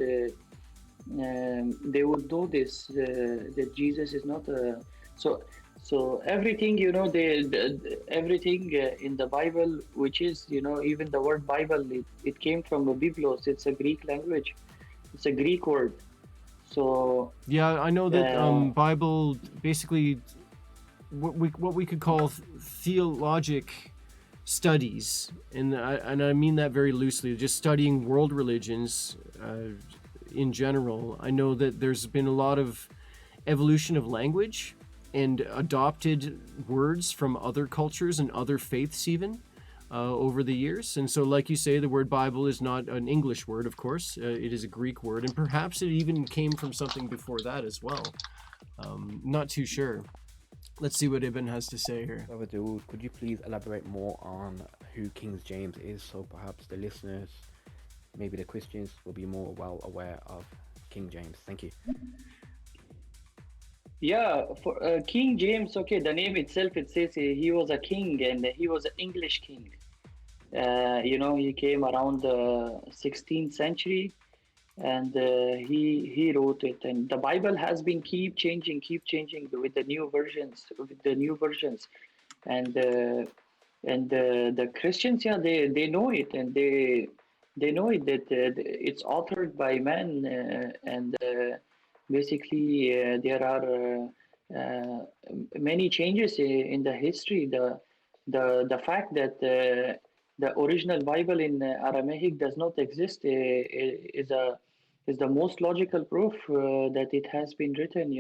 they would know this that Jesus is not so everything everything in the Bible, which is even the word Bible, it came from a biblos. It's a Greek language. It's a Greek word. So Yeah, I know that Bible basically what we could call theologic studies, and I mean that very loosely, just studying world religions in general. I know that there's been a lot of evolution of language and adopted words from other cultures and other faiths even over the years. And so, like you say, the word Bible is not an English word, of course. It is a Greek word, and perhaps it even came from something before that as well. Not too sure. Let's see what Ibn has to say here. Brother Dawood, could you please elaborate more on who King James is, so perhaps the listeners, maybe the Christians, will be more well aware of King James? Thank you. Yeah, for King James, okay, the name itself, it says he was a king and he was an English king. He came around the 16th century and he wrote it. And the Bible has been keep changing with the new versions. And the Christians, yeah, they know it, and they know it that it's authored by man, and basically there are many changes in the history. The fact that the original Bible in Aramaic does not exist is the most logical proof that it has been written.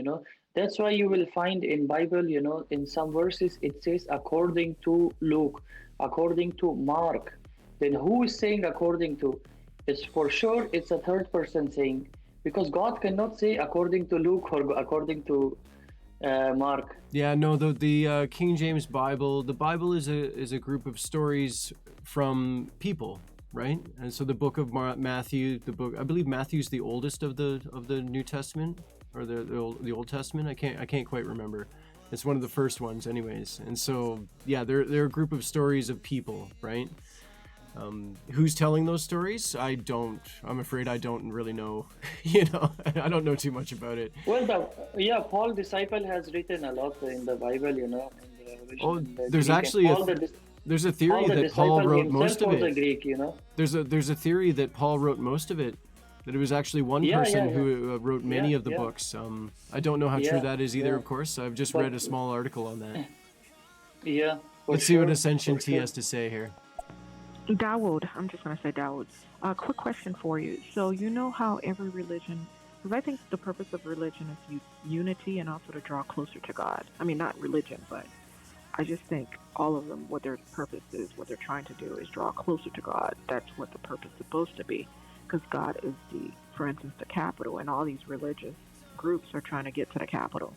That's why you will find in Bible, in some verses it says according to Luke, according to Mark. Then who is saying according to? It's for sure it's a third person saying, because God cannot say according to Luke or according to Mark. Yeah, no, the King James Bible, the Bible is a group of stories from people, right? And so the book of Matthew, I believe Matthew's the oldest of the New Testament, or the Old Testament. I can't quite remember. It's one of the first ones, anyways. And so yeah, they're a group of stories of people, right? Who's telling those stories? I'm afraid I don't really know. I don't know too much about it. Well, Paul disciple has written a lot in the Bible, in the there's Greek, actually there's a theory that Paul wrote most of it. Was a Greek, There's a theory that Paul wrote most of it. That it was actually one person who wrote many of the books. I don't know how true that is either, of course. I've just read a small article on that. Yeah. Let's see what Ascension T has to say here. Dawood, I'm just going to say Dawood. Quick question for you. So you know how every religion, because I think the purpose of religion is unity and also to draw closer to God. I mean, not religion, but I just think all of them, what their purpose is, what they're trying to do is draw closer to God. That's what the purpose is supposed to be, because God is for instance, the capital, and all these religious groups are trying to get to the capital.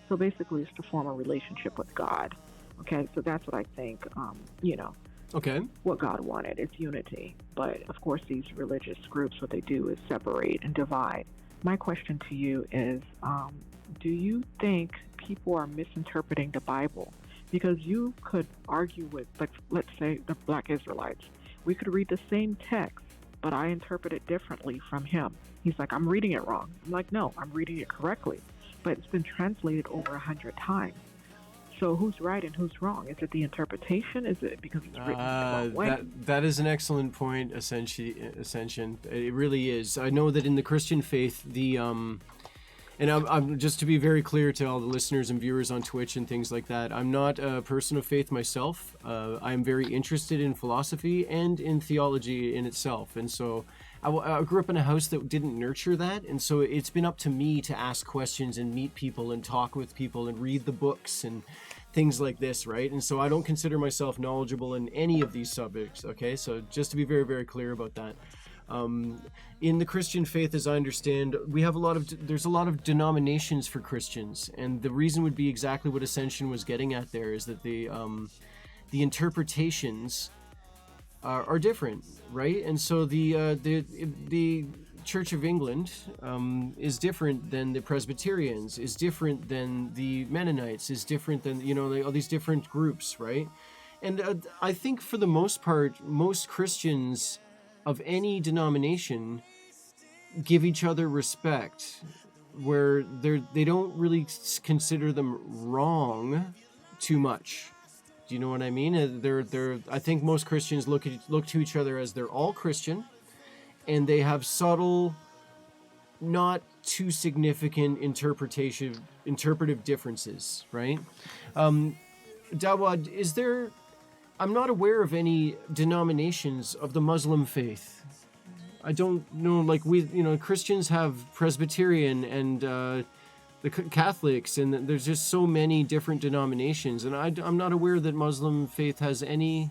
So basically it's to form a relationship with God. Okay, so that's what I think, Okay. What God wanted. It's unity. But of course, these religious groups, what they do is separate and divide. My question to you is, do you think people are misinterpreting the Bible? Because you could argue with, like, let's say the Black Israelites. We could read the same text, but I interpret it differently from him. He's like, I'm reading it wrong. I'm like, no, I'm reading it correctly. But it's been translated over 100 times. So who's right and who's wrong? Is it the interpretation? Is it because it's written the wrong way? That is an excellent point, Ascension. It really is. I know that in the Christian faith, and I'm just to be very clear to all the listeners and viewers on Twitch and things like that, I'm not a person of faith myself. I'm very interested in philosophy and in theology in itself. And so I grew up in a house that didn't nurture that. And so it's been up to me to ask questions and meet people and talk with people and read the books and things like this, right? And so I don't consider myself knowledgeable in any of these subjects, okay? So just to be very, very clear about that. In the Christian faith, as I understand, there's a lot of denominations for Christians, and the reason would be exactly what Ascension was getting at there, is that the interpretations are different, right? And so the Church of England is different than the Presbyterians, is different than the Mennonites, is different than all these different groups, right? And I think for the most part, most Christians of any denomination give each other respect, where they don't really consider them wrong too much. Do you know what I mean? I think most Christians look to each other as they're all Christian, and they have subtle, not too significant interpretive differences, right? Dawad, I'm not aware of any denominations of the Muslim faith. I don't know, Christians have Presbyterian and the Catholics, and there's just so many different denominations, and I'm not aware that Muslim faith has any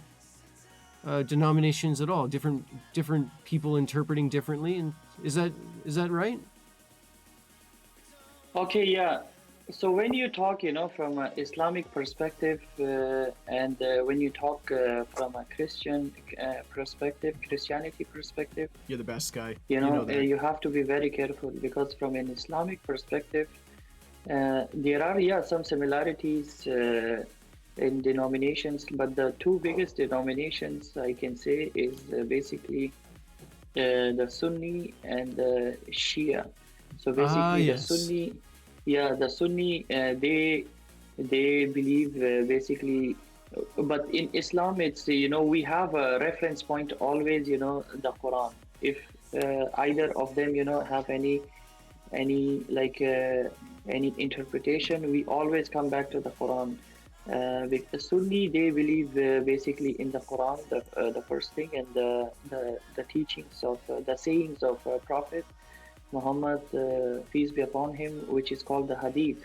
denominations at all. Different people interpreting differently, and is that right? Okay, yeah. So when you talk, from an Islamic perspective, and when you talk from a Christian Christianity perspective, you're the best guy. You have to be very careful, because from an Islamic perspective, There are some similarities in denominations, but the two biggest denominations I can say is basically the Sunni and the Shia. So basically, yes. the Sunni, they believe basically, but in Islam, it's we have a reference point always, the Quran. If either of them, have any interpretation, we always come back to the Quran. With the Sunni, they believe basically in the Quran, the first thing, and the teachings of the sayings of Prophet Muhammad, peace be upon him, which is called the Hadith.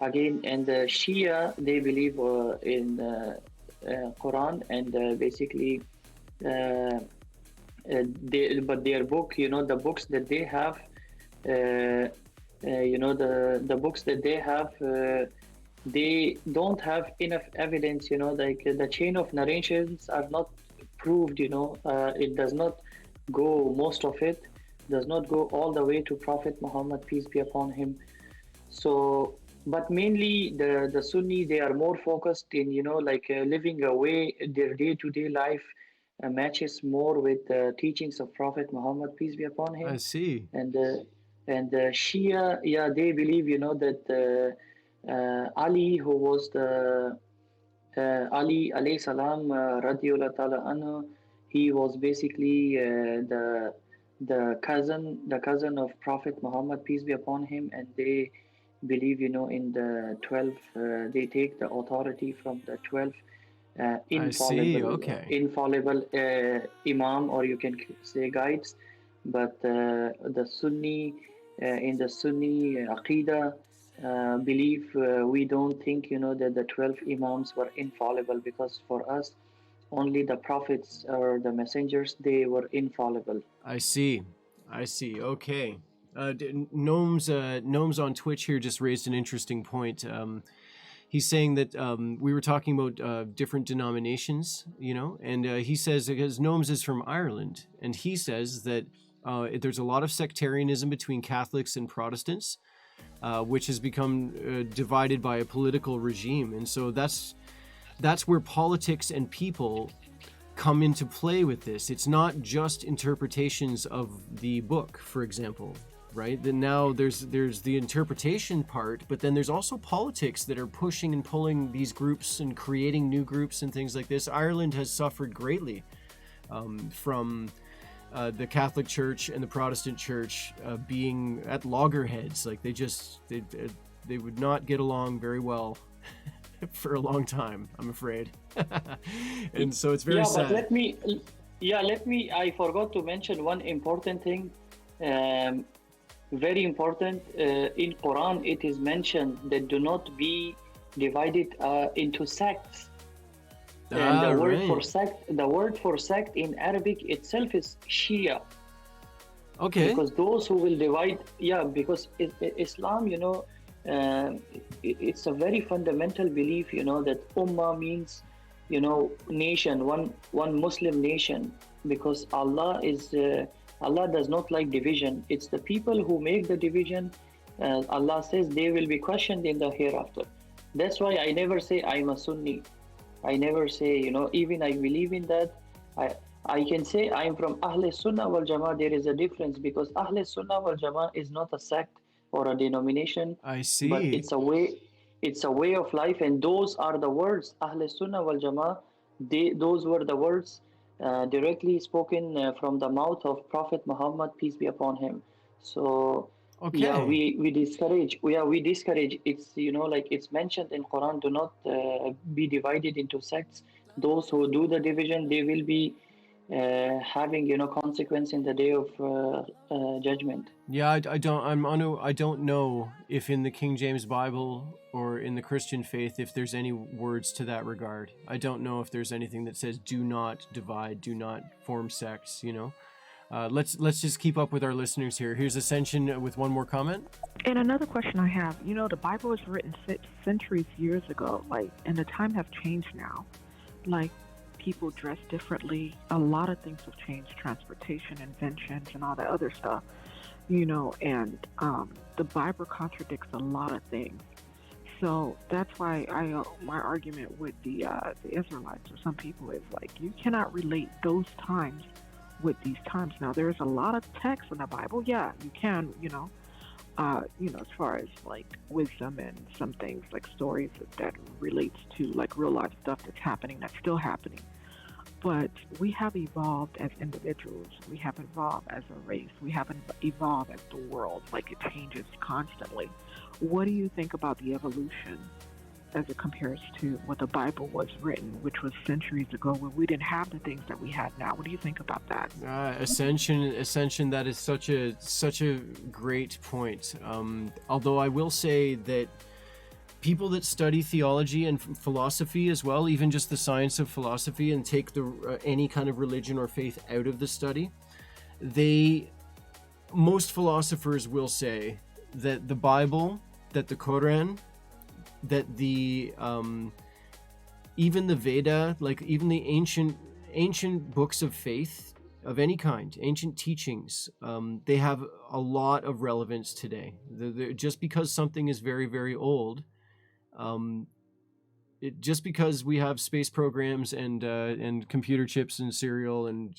Again, and the Shia, they believe in Quran and basically, but their book, the books that they have, the books that they have, they don't have enough evidence, like the chain of narrations are not proved, it does not go, most of it does not go all the way to Prophet Muhammad, peace be upon him. So, but mainly the Sunni, they are more focused in, living a way, their day-to-day life matches more with the teachings of Prophet Muhammad, peace be upon him. I see. And the Shia, they believe, that Ali, who was the Ali alayhi salam radiyallahu ta'ala anhu, he was basically the cousin of Prophet Muhammad, peace be upon him, and they believe, in the 12. They take the authority from the 12 infallible imam, or you can say guides. But the Sunni in the Sunni Aqidah belief, we don't think that the 12 imams were infallible, because for us only the prophets or the messengers, they were infallible. I see. Okay. Gnomes on Twitch here just raised an interesting point. He's saying that we were talking about different denominations, and he says, because Gnomes is from Ireland, and he says that there's a lot of sectarianism between Catholics and Protestants, which has become divided by a political regime. And so that's where politics and people come into play with this. It's not just interpretations of the book, for example, right? Then now there's the interpretation part, but then there's also politics that are pushing and pulling these groups and creating new groups and things like this. Ireland has suffered greatly from the Catholic Church and the Protestant Church being at loggerheads. Like they would not get along very well for a long time, I'm afraid. And so it's very sad. But let me, I forgot to mention one important thing, very important. In Quran, it is mentioned that do not be divided into sects. And the word for sect in Arabic itself is Shia. Okay. Because those who will divide, because Islam, it's a very fundamental belief, that Ummah means, nation, one Muslim nation, because Allah does not like division. It's the people who make the division. Allah says they will be questioned in the hereafter. That's why I never say I'm a Sunni. I never say, even I believe in that. I can say I'm from Ahl Sunnah wal Jama'ah. There is a difference, because Ahl Sunnah wal Jama'ah is not a sect or a denomination. I see. But it's a way of life, and those are the words. Ahl Sunnah wal Jama'ah, those were the words directly spoken from the mouth of Prophet Muhammad, peace be upon him. So we discourage. We discourage. It's it's mentioned in Quran. Do not be divided into sects. Those who do the division, they will be having consequence in the day of judgment. Yeah, I don't know if in the King James Bible or in the Christian faith if there's any words to that regard. I don't know if there's anything that says do not divide, do not form sects. Let's just keep up with our listeners here. Here's Ascension with one more comment. And another question I have, the Bible was written centuries years ago, and the time have changed now. People dress differently. A lot of things have changed, transportation, inventions, and all that other stuff. and the Bible contradicts a lot of things. So that's why my argument with the Israelites or some people is like, you cannot relate those times with these times. Now there's a lot of text in the Bible. Yeah, you can, as far as like wisdom and some things like stories that relates to like real life stuff that's still happening. But we have evolved as individuals. We have evolved as a race. We haven't evolved as the world. Like, it changes constantly. What do you think about the evolution as it compares to what the Bible was written, which was centuries ago, when we didn't have the things that we have now? What do you think about that? Ascension. That is such a great point. Although I will say that people that study theology and philosophy as well, even just the science of philosophy, and take any kind of religion or faith out of the study, most philosophers will say that the Bible, that the Quran, that the even the Veda, like even the ancient books of faith of any kind, ancient teachings, they have a lot of relevance today. Just because something is very, very old, just because we have space programs and computer chips and cereal and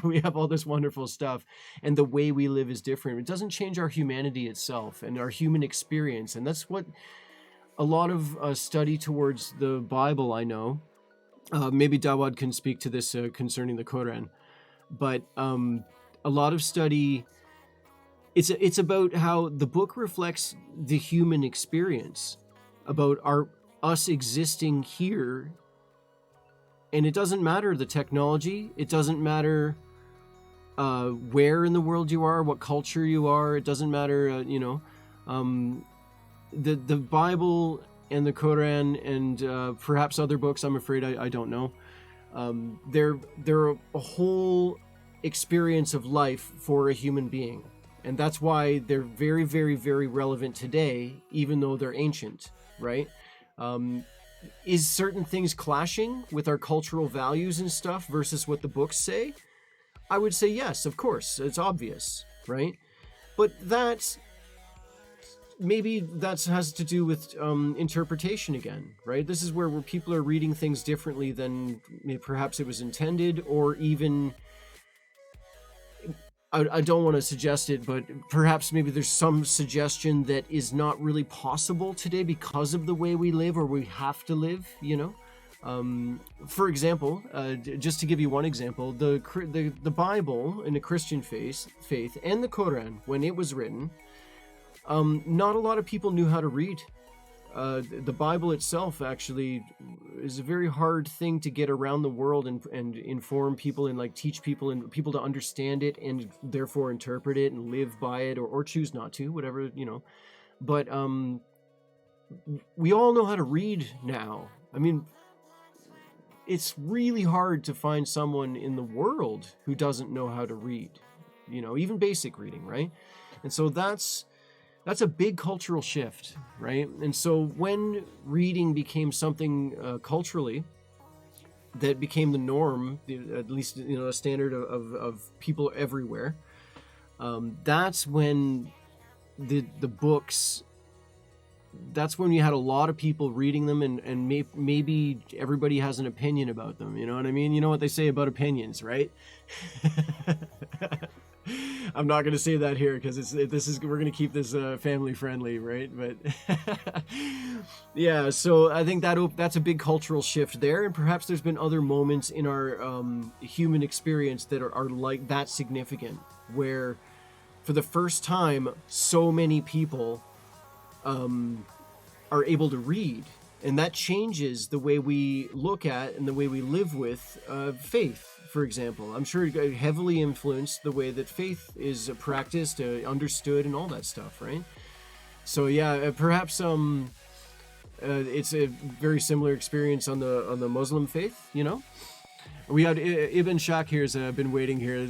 we have all this wonderful stuff, and the way we live is different, it doesn't change our humanity itself and our human experience. And that's what a lot of study towards the Bible, I know, maybe Dawad can speak to this concerning the Quran, but a lot of study, it's about how the book reflects the human experience, about us existing here. And it doesn't matter the technology, it doesn't matter where in the world you are, what culture you are, it doesn't matter, the Bible and the Quran and perhaps other books, I'm afraid I don't know, they're a whole experience of life for a human being. And that's why they're very, very, very relevant today, even though they're ancient, right? Is certain things clashing with our cultural values and stuff versus what the books say? I would say yes, of course, it's obvious, right? But maybe that has to do with interpretation again, right? This is where people are reading things differently than perhaps it was intended, or even, I don't want to suggest it, but perhaps maybe there's some suggestion that is not really possible today because of the way we live, or we have to live, For example, just to give you one example, the Bible in the Christian faith and the Quran, when it was written, not a lot of people knew how to read. The Bible itself actually is a very hard thing to get around the world and inform people and like teach people and people to understand it and therefore interpret it and live by it, or choose not to, whatever, But we all know how to read now. I mean, it's really hard to find someone in the world who doesn't know how to read, even basic reading, right? And so that's a big cultural shift, right? And so when reading became something culturally that became the norm, at least a standard of people everywhere, that's when the books, that's when you had a lot of people reading them, and maybe everybody has an opinion about them, you know what I mean? You know what they say about opinions, right? I'm not going to say that here because we're going to keep this family friendly, right? But yeah, so I think that's a big cultural shift there, and perhaps there's been other moments in our human experience that are like that significant, where for the first time so many people are able to read, and that changes the way we look at and the way we live with faith. For example, I'm sure it heavily influenced the way that faith is practiced, understood, and all that stuff, right? So yeah, perhaps it's a very similar experience on the Muslim faith. We had Ibn Shak here's been waiting here.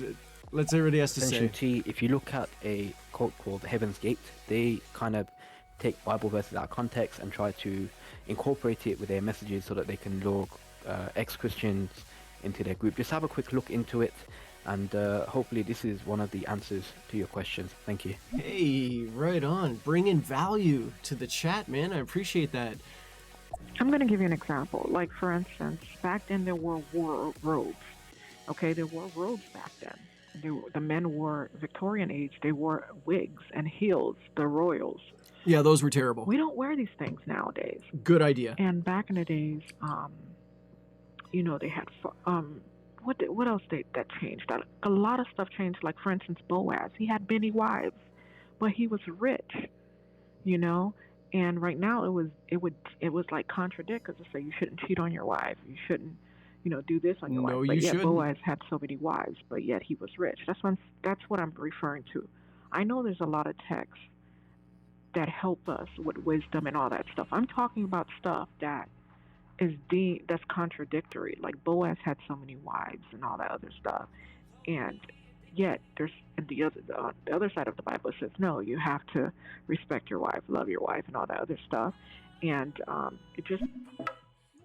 Let's see what he has to say. If you look at a quote called Heaven's Gate, they kind of take Bible verses out of context and try to incorporate it with their messages so that they can lure ex-Christians into their group. Just have a quick look into it. And hopefully this is one of the answers to your questions. Thank you. Hey, right on. Bringing value to the chat, man. I appreciate that. I'm going to give you an example. Like, for instance, back then there were robes. Okay, there were robes back then. The men wore, Victorian age, they wore wigs and heels, the royals. Yeah, those were terrible. We don't wear these things nowadays. Good idea. And back in the days, you know, they had, what else that changed? A lot of stuff changed. Like, for instance, Boaz, he had many wives, but he was rich, you know? And right now it was like contradict, because they say you shouldn't cheat on your wife, you shouldn't, you know, do this on your wife. But you yet shouldn't. Boaz had so many wives, but yet he was rich. That's what I'm referring to. I know there's a lot of texts that help us with wisdom and all that stuff. I'm talking about stuff that that's contradictory. Like Boaz had so many wives and all that other stuff, and yet there's the other side of the Bible says no, you have to respect your wife, love your wife, and all that other stuff. And it just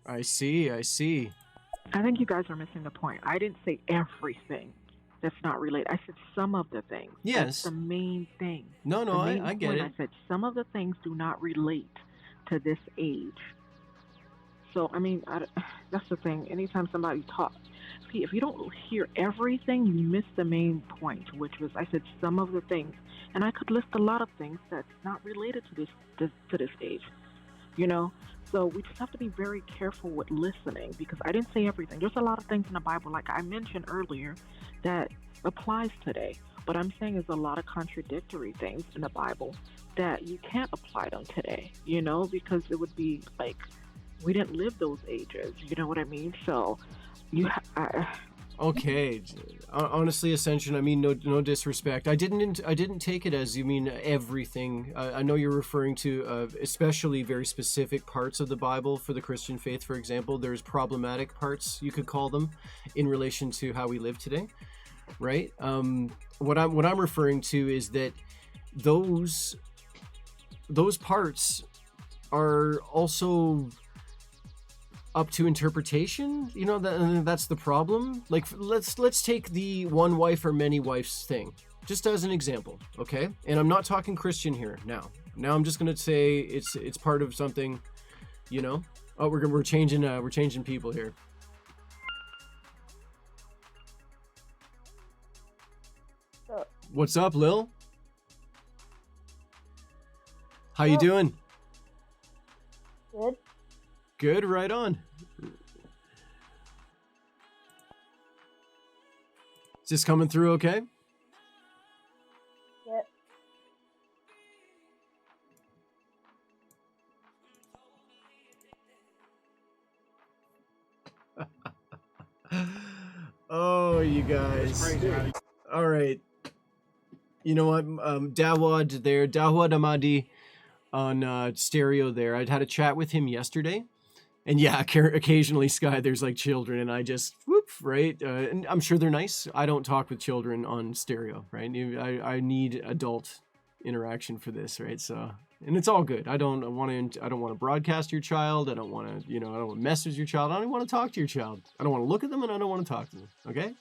I see. I think you guys are missing the point. I didn't say everything that's not related. I said some of the things. Yes. That's the main thing. No, I get it. I said some of the things do not relate to this age. So, I mean, that's the thing. Anytime somebody talks, if you don't hear everything, you miss the main point, which was I said some of the things. And I could list a lot of things that's not related to this age, you know? So we just have to be very careful with listening, because I didn't say everything. There's a lot of things in the Bible, like I mentioned earlier, that applies today. But I'm saying there's a lot of contradictory things in the Bible that you can't apply them today, you know, because it would be like we didn't live those ages, you know what I mean? So okay, honestly, Ascension, I mean, no disrespect. I didn't take it as you mean everything. I know you're referring to especially very specific parts of the Bible for the Christian faith. For example, there's problematic parts, you could call them, in relation to how we live today, right? What I'm referring to is that those parts are also up to interpretation, you know, that's the problem. Like, let's take the one wife or many wives thing just as an example, okay? And I'm not talking Christian here now I'm just gonna say it's part of something, you know. Oh, we're changing people here. What's up, Lil? How you doing? Good. Good, right on. Is this coming through okay? Yep. Oh, you guys. All right. You know what? Dawad there, Dawad Ahmadi on stereo there. I'd had a chat with him yesterday. And yeah, occasionally, Sky, there's like children, and I just whoop, right? And I'm sure they're nice. I don't talk with children on stereo, right? I need adult interaction for this, right? So, and it's all good. I don't want to broadcast your child. I don't want to, I don't want to mess with your child. I don't want to talk to your child. I don't want to look at them, and I don't want to talk to them. Okay?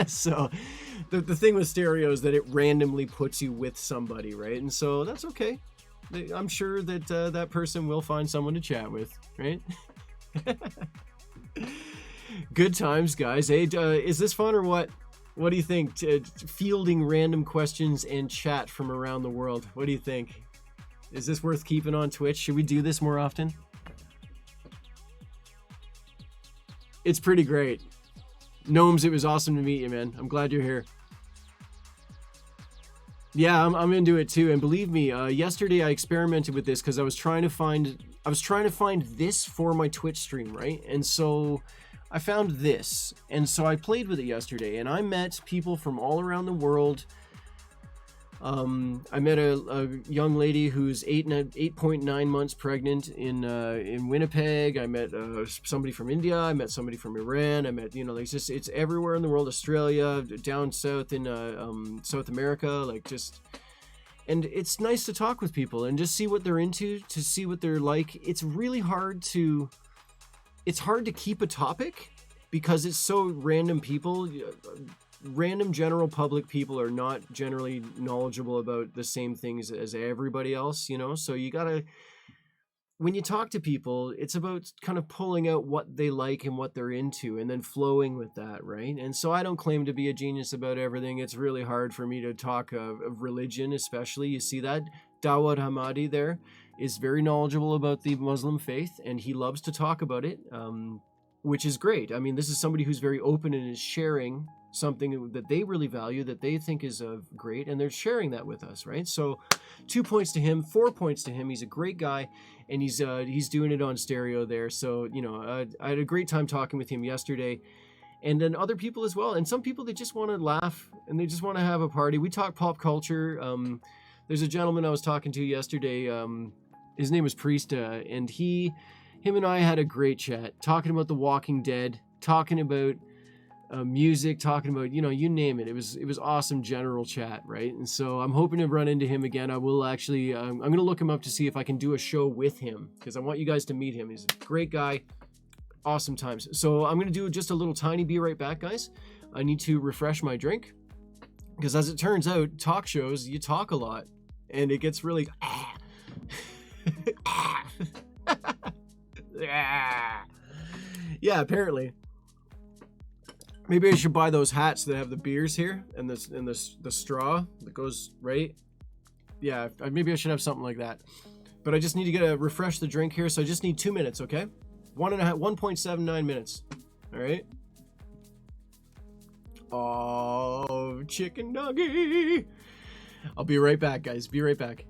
So, the thing with stereo is that it randomly puts you with somebody, right? And so that's okay. I'm sure that that person will find someone to chat with, right? Good times, guys. Hey, is this fun or what? What do you think? Fielding random questions and chat from around the world. What do you think? Is this worth keeping on Twitch? Should we do this more often? It's pretty great. Gnomes, it was awesome to meet you, man. I'm glad you're here. Yeah, I'm into it too, and believe me, yesterday I experimented with this because I was trying to find this for my Twitch stream, right? And so I found this, and so I played with it yesterday, and I met people from all around the world. I met a young lady who's 8.9 months pregnant in Winnipeg. I met somebody from India. I met somebody from Iran. I met, it's everywhere in the world. Australia, down south in South America, and it's nice to talk with people and just see what they're into, to see what they're like. It's really hard to keep a topic because it's so random people. random general public people are not generally knowledgeable about the same things as everybody else, you know? So you gotta, when you talk to people, it's about kind of pulling out what they like and what they're into and then flowing with that, right? And so I don't claim to be a genius about everything. It's really hard for me to talk of religion, especially. You see that? Dawud Hamadi there is very knowledgeable about the Muslim faith, and he loves to talk about it, which is great. I mean, this is somebody who's very open and is sharing something that they really value, that they think is great, and they're sharing that with us, right? So 2 points to him, 4 points to him. He's a great guy, and he's doing it on stereo there. So, you know, I had a great time talking with him yesterday, and then other people as well. And some people, they just want to laugh, and they just want to have a party. We talk pop culture. There's a gentleman I was talking to yesterday. His name was Priest, and him and I had a great chat, talking about The Walking Dead, talking about music, talking about, you know, you name it. It was awesome general chat, right? And so I'm hoping to run into him again. I will actually, I'm going to look him up to see if I can do a show with him, because I want you guys to meet him. He's a great guy. Awesome times. So I'm going to do just a little tiny be right back, guys. I need to refresh my drink, because as it turns out, talk shows, you talk a lot, and it gets really... Yeah, apparently. Maybe I should buy those hats that have the beers here and the straw that goes right. Yeah, maybe I should have something like that. But I just need to refresh the drink here, so I just need 2 minutes, okay? 1.79 minutes. All right. Oh, chicken nugget. I'll be right back, guys. Be right back.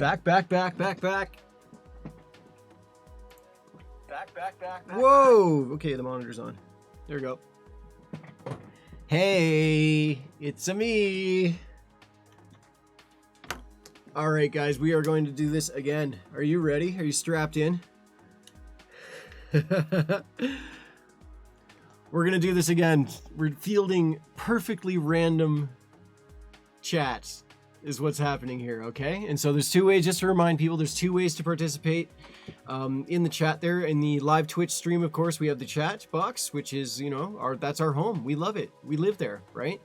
Back. Whoa! Okay, the monitor's on. There we go. Hey, it's a me. All right, guys, we are going to do this again. Are you ready? Are you strapped in? We're going to do this again. We're fielding perfectly random chats is what's happening here, okay? And so there's two ways, just to remind people, there's two ways to participate in the chat there. In the live Twitch stream, of course, we have the chat box, which is, you know, that's our home. We love it. We live there, right?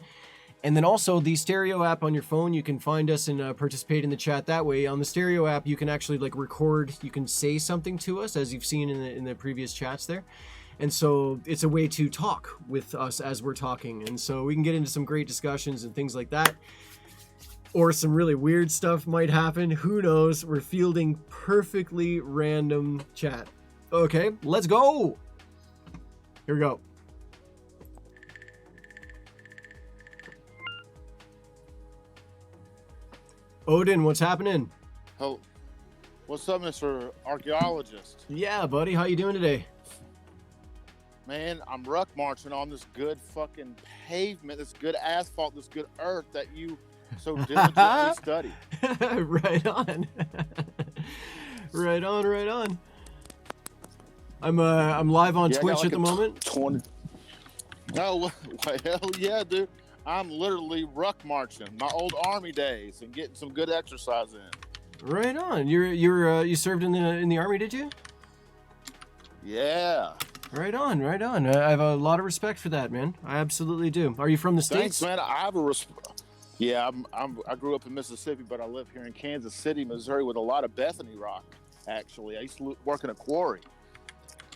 And then also the stereo app on your phone, you can find us and participate in the chat that way. On the stereo app, you can actually like record, you can say something to us, as you've seen in the previous chats there. And so it's a way to talk with us as we're talking. And so we can get into some great discussions and things like that. Or some really weird stuff might happen. Who knows? We're fielding perfectly random chat. Okay, let's go. Here we go. Odin, what's happening? Oh, what's up, Mr. Archaeologist? Yeah, buddy. How you doing today? Man, I'm ruck marching on this good fucking pavement, this good asphalt, this good earth that you so diligently study. Right on. Right on, right on. I'm live on Twitch at the moment. 20. Oh, well, hell yeah, dude. I'm literally ruck marching my old army days and getting some good exercise in. Right on. You served in the army, did you? Yeah. Right on, right on. I have a lot of respect for that, man. I absolutely do. Are you from the States? Thanks, man. I have a respect. Yeah, I grew up in Mississippi, but I live here in Kansas City, Missouri, with a lot of Bethany rock. Actually, I used to work in a quarry.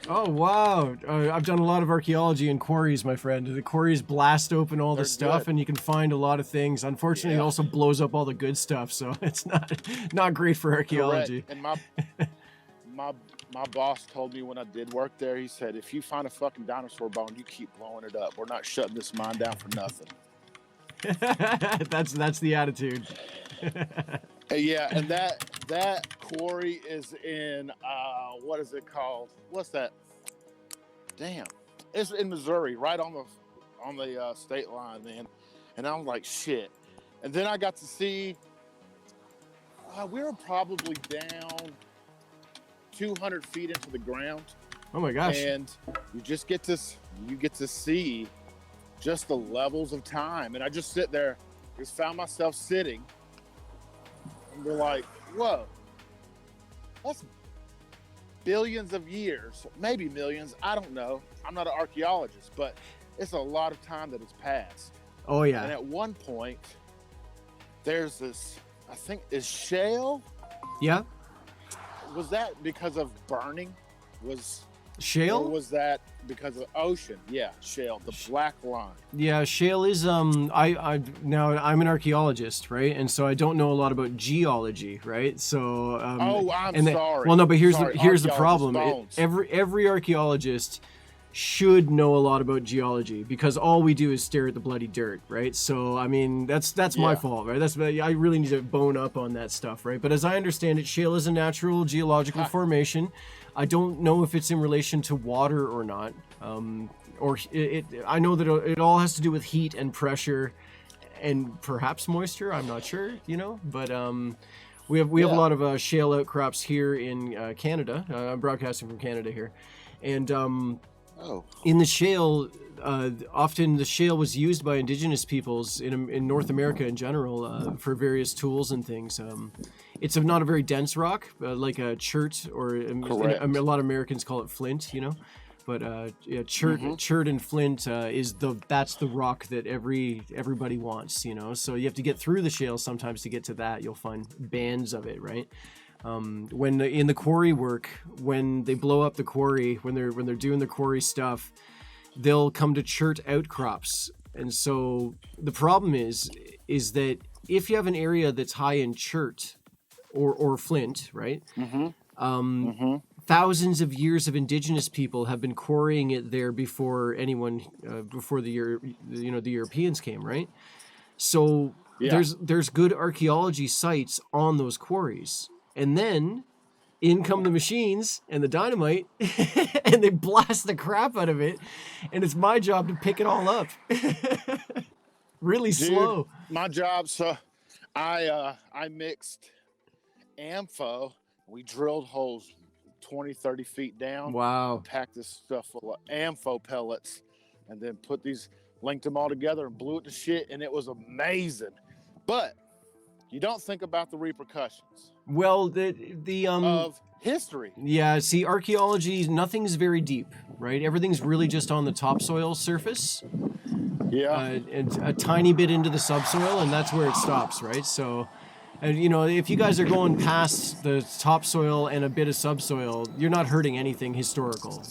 Oh wow! I've done a lot of archaeology in quarries, my friend. The quarries blast open all the stuff, and you can find a lot of things. Unfortunately, it also blows up all the good stuff, so it's not great for archaeology. Correct. And my boss told me when I did work there, he said, if you find a fucking dinosaur bone, you keep blowing it up. We're not shutting this mine down for nothing. That's the attitude. Yeah, and that quarry is in what is it called? What's that? Damn, it's in Missouri, right on the state line, man. And I'm like, shit. And then I got to see we were probably down 200 feet into the ground. Oh my gosh! And you get to see just the levels of time. And I just sit there, just found myself sitting, and we're like, whoa, that's billions of years, maybe millions. I don't know. I'm not an archaeologist, but it's a lot of time that has passed. Oh yeah. And at one point, there's this, I think, is shale. Yeah. Was that because of burning? Was shale? Or was that because of ocean? Yeah, shale, the black line. Yeah, shale is now I'm an archaeologist, right? And so I don't know a lot about geology, right? So I'm sorry. Well, no, but here's the Archaeologist problem. bones. Every archaeologist should know a lot about geology because all we do is stare at the bloody dirt, right? So I mean that's my fault, right? I really need to bone up on that stuff, right? But as I understand it, shale is a natural geological formation. I don't know if it's in relation to water or not. I know that it all has to do with heat and pressure and perhaps moisture. I'm not sure, but we have a lot of shale outcrops here in Canada. I'm broadcasting from Canada here. And in the shale, often the shale was used by indigenous peoples in North America in general for various tools and things. It's not a very dense rock, like a chert, or a lot of Americans call it flint, But chert and flint that's the rock that everybody wants, So you have to get through the shale sometimes to get to that. You'll find bands of it, right? When in the quarry work, when they blow up the quarry, when they're doing the quarry stuff, they'll come to chert outcrops. And so the problem is that if you have an area that's high in chert or flint, right? Thousands of years of indigenous people have been quarrying it there before anyone, before the Europeans came, right? So there's good archaeology sites on those quarries. And then in come the machines and the dynamite, and they blast the crap out of it, and it's my job to pick it all up. Really Dude, slow. My job, so I mixed AMFO. We drilled holes 20, 30 feet down. Wow. Packed this stuff full of AMFO pellets, and then linked them all together and blew it to shit, and it was amazing. But you don't think about the repercussions. Well, the of history. Yeah, see, archaeology, nothing's very deep, right? Everything's really just on the topsoil surface. Yeah. And a tiny bit into the subsoil, and that's where it stops, right? So, you know, if you guys are going past the topsoil and a bit of subsoil, you're not hurting anything historical.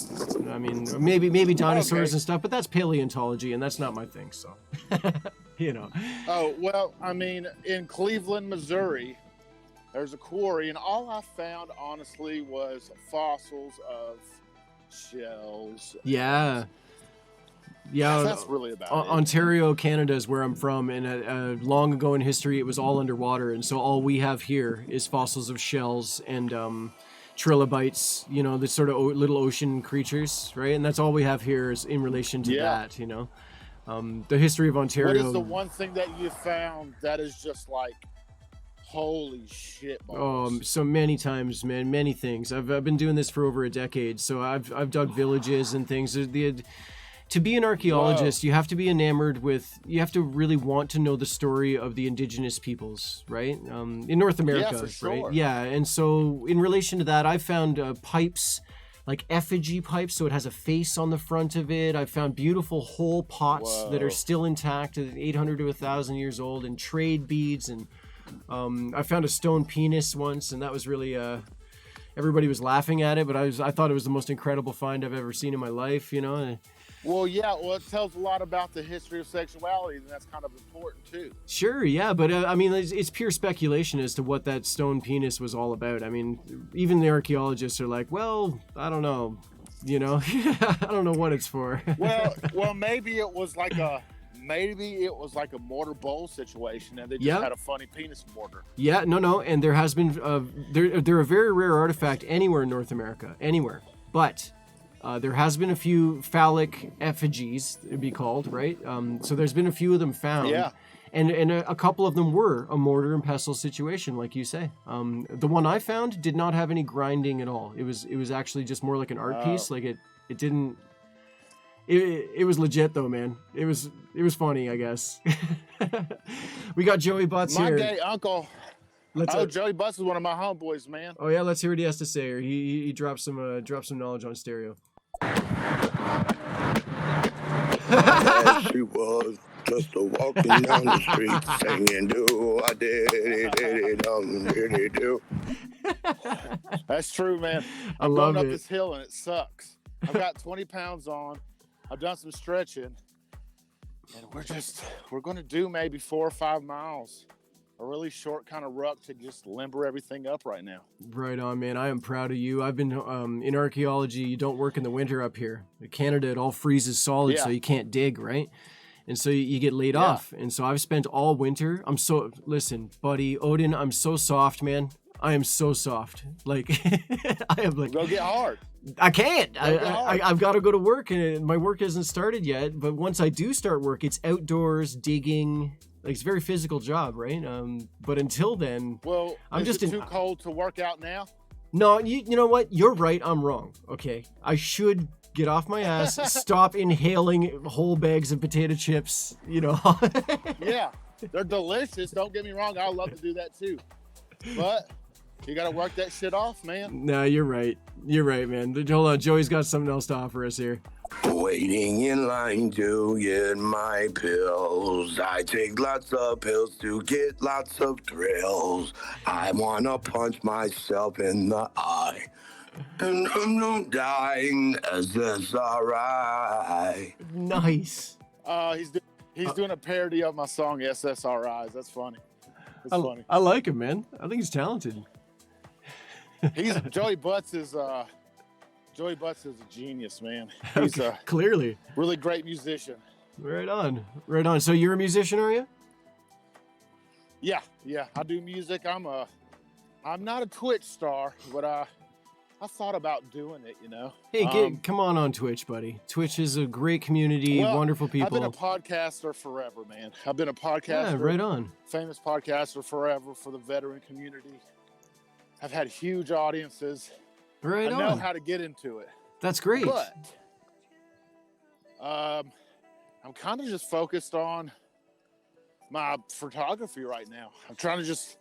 I mean, maybe dinosaurs and stuff, but that's paleontology, and that's not my thing, so, you know. Oh, well, I mean, in Cleveland, Missouri, there's a quarry, and all I found, honestly, was fossils of shells. Yeah. Yeah, that's really about it. Ontario, Canada is where I'm from, and long ago in history, it was all underwater, and so all we have here is fossils of shells and trilobites, you know, the sort of little ocean creatures, right? And that's all we have here is in relation to that, you know. The history of Ontario. What is the one thing that you found that is just like, holy shit balls? So many times, man, many things. I've been doing this for over a decade, so I've dug villages and things. To be an archaeologist, you have to be enamored with, you have to really want to know the story of the indigenous peoples, right? In North America, for sure. right? Yeah, and so in relation to that, I found pipes, like effigy pipes, so it has a face on the front of it. I found beautiful whole pots that are still intact, 800 to 1,000 years old, and trade beads, and I found a stone penis once, and that was really... everybody was laughing at it, but I thought it was the most incredible find I've ever seen in my life, you know? Well, yeah, it tells a lot about the history of sexuality, and that's kind of important too. Sure, yeah, but I mean, it's pure speculation as to what that stone penis was all about. I mean, even the archaeologists are like, well, I don't know, you know, I don't know what it's for. well, maybe it was like a mortar bowl situation, and they just had a funny penis mortar. Yeah, no, and there has been they're a very rare artifact anywhere in North America, anywhere, but. There has been a few phallic effigies, it'd be called, right? So there's been a few of them found. Yeah. And a couple of them were a mortar and pestle situation, like you say. The one I found did not have any grinding at all. It was actually just more like an art piece. Like it didn't. It was legit though, man. It was funny, I guess. We got Joey Butts here. My gay uncle. Joey Butts is one of my homeboys, man. Oh yeah, let's hear what he has to say. Or he dropped some knowledge on stereo. As she was just a walking down the street singing, do I did it, do. That's true, man. I'm going up this hill and it sucks. I've got 20 pounds on. I've done some stretching, and we're going to do maybe 4 or 5 miles. A really short kind of ruck to just limber everything up right now. Right on, man. I am proud of you. I've been in archaeology. You don't work in the winter up here. In Canada, it all freezes solid, so you can't dig, right? And so you get laid off. And so I've spent all winter. Listen, buddy, Odin, I'm so soft, man. I am so soft. Like, I am like... Go get hard. I can't. I've got to go to work, and my work hasn't started yet. But once I do start work, it's outdoors, digging... Like, it's a very physical job, right? But until then, well, I'm just too cold to work out now? No, you know what? You're right. I'm wrong. Okay, I should get off my ass, stop inhaling whole bags of potato chips. You know. Yeah, they're delicious. Don't get me wrong. I love to do that too, but you got to work that shit off, man. No, you're right. You're right, man. Hold on, Joey's got something else to offer us here. Waiting in line to get my pills. I take lots of pills to get lots of thrills. I wanna punch myself in the eye. And I'm not dying. Is this alright? Nice. He's doing a parody of my song SSRIs. That's funny. It's funny. I like him, man. I think he's talented. Joey Butts is a genius, man. He's clearly really great musician. Right on. So you're a musician, are you? Yeah. I do music. I'm not a Twitch star, but I thought about doing it, you know. Hey, come on Twitch, buddy. Twitch is a great community, Well, wonderful people. I've been a podcaster forever, man. I've been a podcaster. Yeah, right on. Famous podcaster forever for the veteran community. I've had huge audiences. Right I know on. how to get into it. That's great. But I'm kind of just focused on my photography right now. I'm trying to just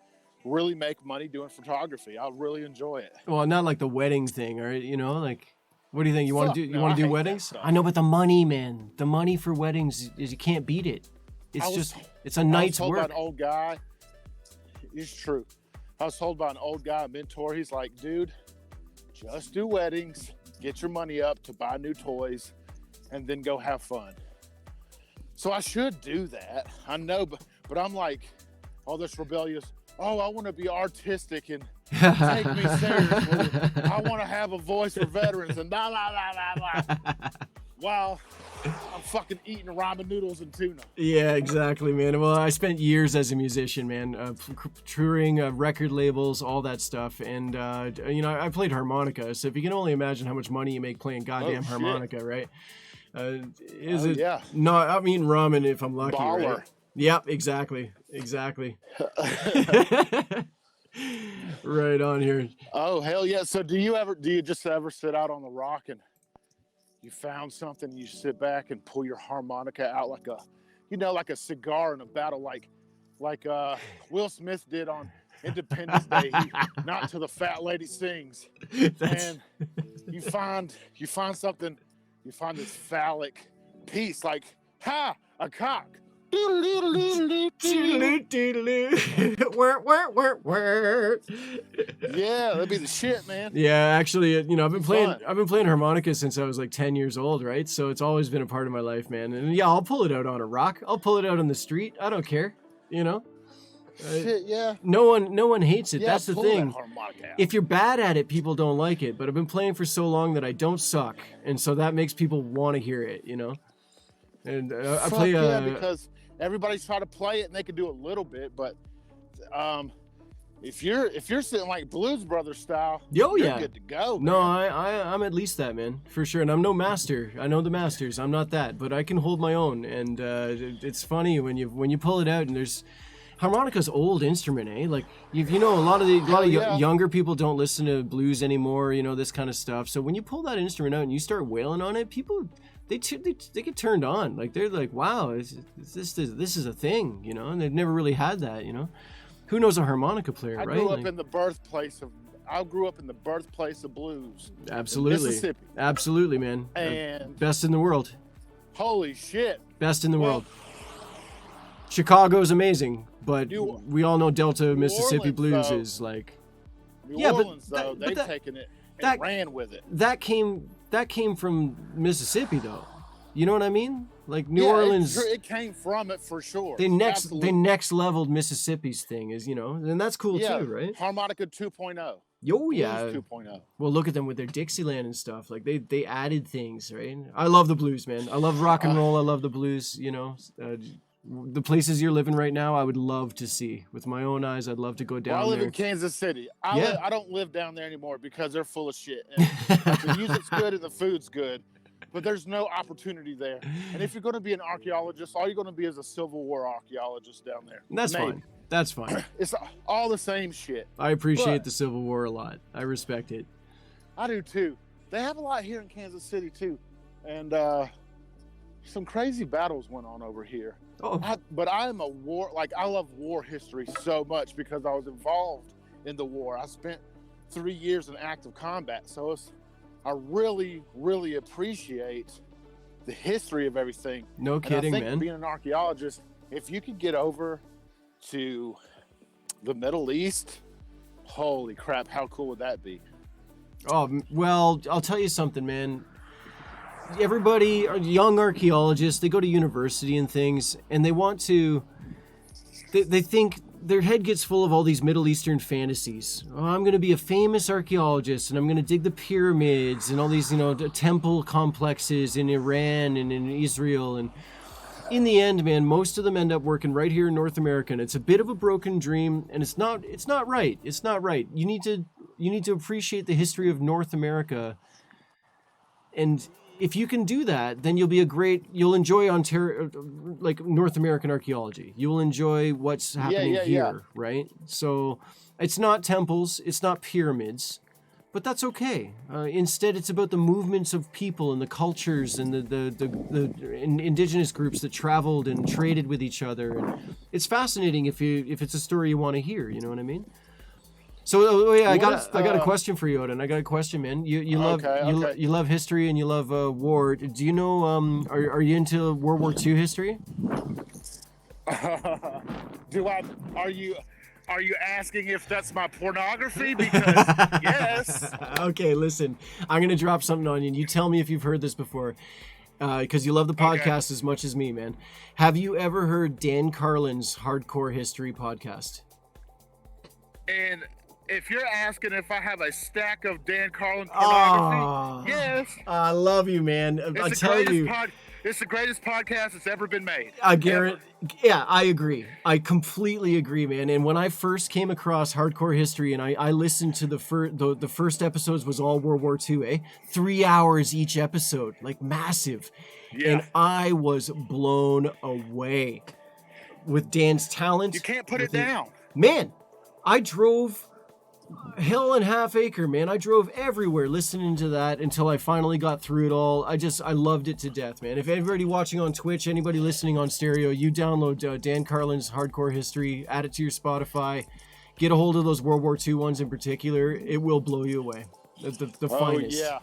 really make money doing photography. I really enjoy it. Well, not like the wedding thing, or you know, like, what do you think? You want Fuck to do? You no, want I to do hate that weddings? stuff. I know, but the money, man, the money for weddings is you can't beat it. It's a night's I was told work. by an old guy. It's true. I was told by an old guy, a mentor. He's like, dude, just do weddings, get your money up to buy new toys, and then go have fun. So I should do that. I know, but I'm like, all this rebellious. Oh, I want to be artistic and take me seriously. I want to have a voice for veterans and blah, blah, blah, blah, blah. While I'm fucking eating ramen noodles and tuna. Yeah, exactly, man. Well, I spent years as a musician, man, touring record labels, all that stuff, and you know, I played harmonica. So if you can only imagine how much money you make playing goddamn shit. harmonica, right? Is Oh, it? yeah. No, I'm eating ramen if I'm lucky, Baller. right? Yep, exactly. Right on here. Oh, hell yeah. So do you just ever sit out on the rock and you found something, you sit back and pull your harmonica out like a cigar in a battle, like Will Smith did on Independence Day, Not Till the Fat Lady Sings. And you find something, you find this phallic piece, like, ha, a cock. Yeah, that'd be the shit, man. Yeah, actually, you know, I've been Fun. playing harmonica since I was like 10 years old, right? So it's always been a part of my life, man. And yeah, I'll pull it out on a rock. I'll pull it out on the street. I don't care, you know. Shit, yeah. No one hates it. Yeah, That's the pull that thing. harmonica out. If you're bad at it, people don't like it. But I've been playing for so long that I don't suck, and so that makes people want to hear it, you know. And I Fuck play. yeah, because everybody's trying to play it and they can do a little bit, but if you're sitting like Blues Brothers style, Yo, you're yeah. good to go. No, I'm at least that, man, for sure. And I'm no master. I know the masters. I'm not that, but I can hold my own. And it's funny when you pull it out and there's harmonica's old instrument, eh? Like you know, a lot of yeah. younger people don't listen to blues anymore. You know, this kind of stuff. So when you pull that instrument out and you start wailing on it, people they get turned on. Like they're like, wow, this is a thing, you know? And they've never really had that, you know. Who knows a harmonica player, I right? grew up Like- in the birthplace of blues. in Absolutely. Mississippi. Absolutely, man. And- Best in the world. Holy shit. Best in the Well, world. Chicago's amazing, but New- we all know Delta, Mississippi Orleans, blues though. is like New Yeah, but Orleans, though, that- but they've that- taken it and that- ran with it. that came from Mississippi though. You know what I mean? Like New Yeah, Orleans, it came from it for sure. they next Absolutely. leveled Mississippi's thing is, you know, and that's cool Yeah, too, right? Harmonica 2.0. Yo, yeah. Blues 2.0. Well, look at them with their Dixieland and stuff. Like they added things, right? I love the blues, man. I love rock and roll. I love the blues. You know, the places you're living right now, I would love to see with my own eyes. I'd love to go down Well, I live there. in Kansas City. Yeah. I don't live down there anymore because they're full of shit. And the music's good and the food's good, but there's no opportunity there. And if you're going to be an archaeologist, all you're going to be is a Civil War archaeologist down there. That's Maybe. fine. That's fine. It's all the same shit. I appreciate But the Civil War a lot. I respect it. I do too. They have a lot here in Kansas City too, and some crazy battles went on over here. Oh. But I'm a war, like I love war history so much because I was involved in the war. I spent 3 years in active combat, so I really, really appreciate the history of everything. No And kidding, I think man. being an archaeologist, if you could get over to the Middle East, holy crap, how cool would that be? Oh, well, I'll tell you something, man. Everybody, young archaeologists, they go to university and things, and they want to, they think their head gets full of all these Middle Eastern fantasies. Oh, I'm going to be a famous archaeologist, and I'm going to dig the pyramids and all these, you know, the temple complexes in Iran and in Israel. And in the end, man, most of them end up working right here in North America, and it's a bit of a broken dream, and it's not right. It's not right. You need to You need to appreciate the history of North America. And if you can do that, then you'll enjoy Ontario, like North American archaeology. You will enjoy what's happening here, right? So it's not temples, it's not pyramids, but that's okay. Instead, it's about the movements of people and the cultures and the indigenous groups that traveled and traded with each other. And it's fascinating if it's a story you want to hear. You know what I mean? So I got a question for you, Odin. I got a question, man. You love history and you love war. Do you know? Are you into World War II history? Are you asking if that's my pornography? Because yes. Okay, listen. I'm gonna drop something on you. And you tell me if you've heard this before, because you love the podcast as much as me, man. Have you ever heard Dan Carlin's Hardcore History podcast? And if you're asking if I have a stack of Dan Carlin pornography, yes. I love you, man. I tell you. It's the greatest podcast that's ever been made. Yeah, I agree. I completely agree, man. And when I first came across Hardcore History, and I listened to the first episodes was all World War II, 3 hours each episode, like massive. Yeah. And I was blown away with Dan's talent. You can't put it down. Man, I drove hell and half acre, man. I drove everywhere listening to that until I finally got through it all. I loved it to death, man. If anybody watching on Twitch, anybody listening on stereo, you download Dan Carlin's Hardcore History, add it to your Spotify, get a hold of those World War II ones in particular. It will blow you away. The finest. Yeah.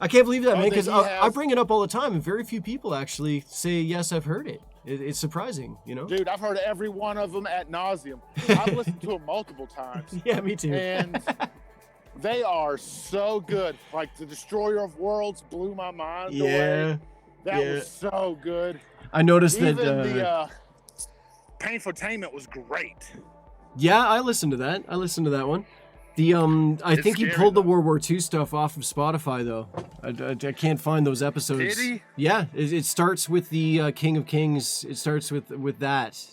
I can't believe that, man, because I bring it up all the time, and very few people actually say, yes, I've heard it. It's surprising, you know? Dude, I've heard every one of them ad nauseum. I've listened to them multiple times. Yeah, me too. And they are so good. Like, The Destroyer of Worlds blew my mind away. That was so good. I noticed Even that... the Painfotainment was great. Yeah, I listened to that. One. I think he pulled the World War II stuff off of Spotify, though. I can't find those episodes. Did he? Yeah, it starts with the King of Kings. It starts with that,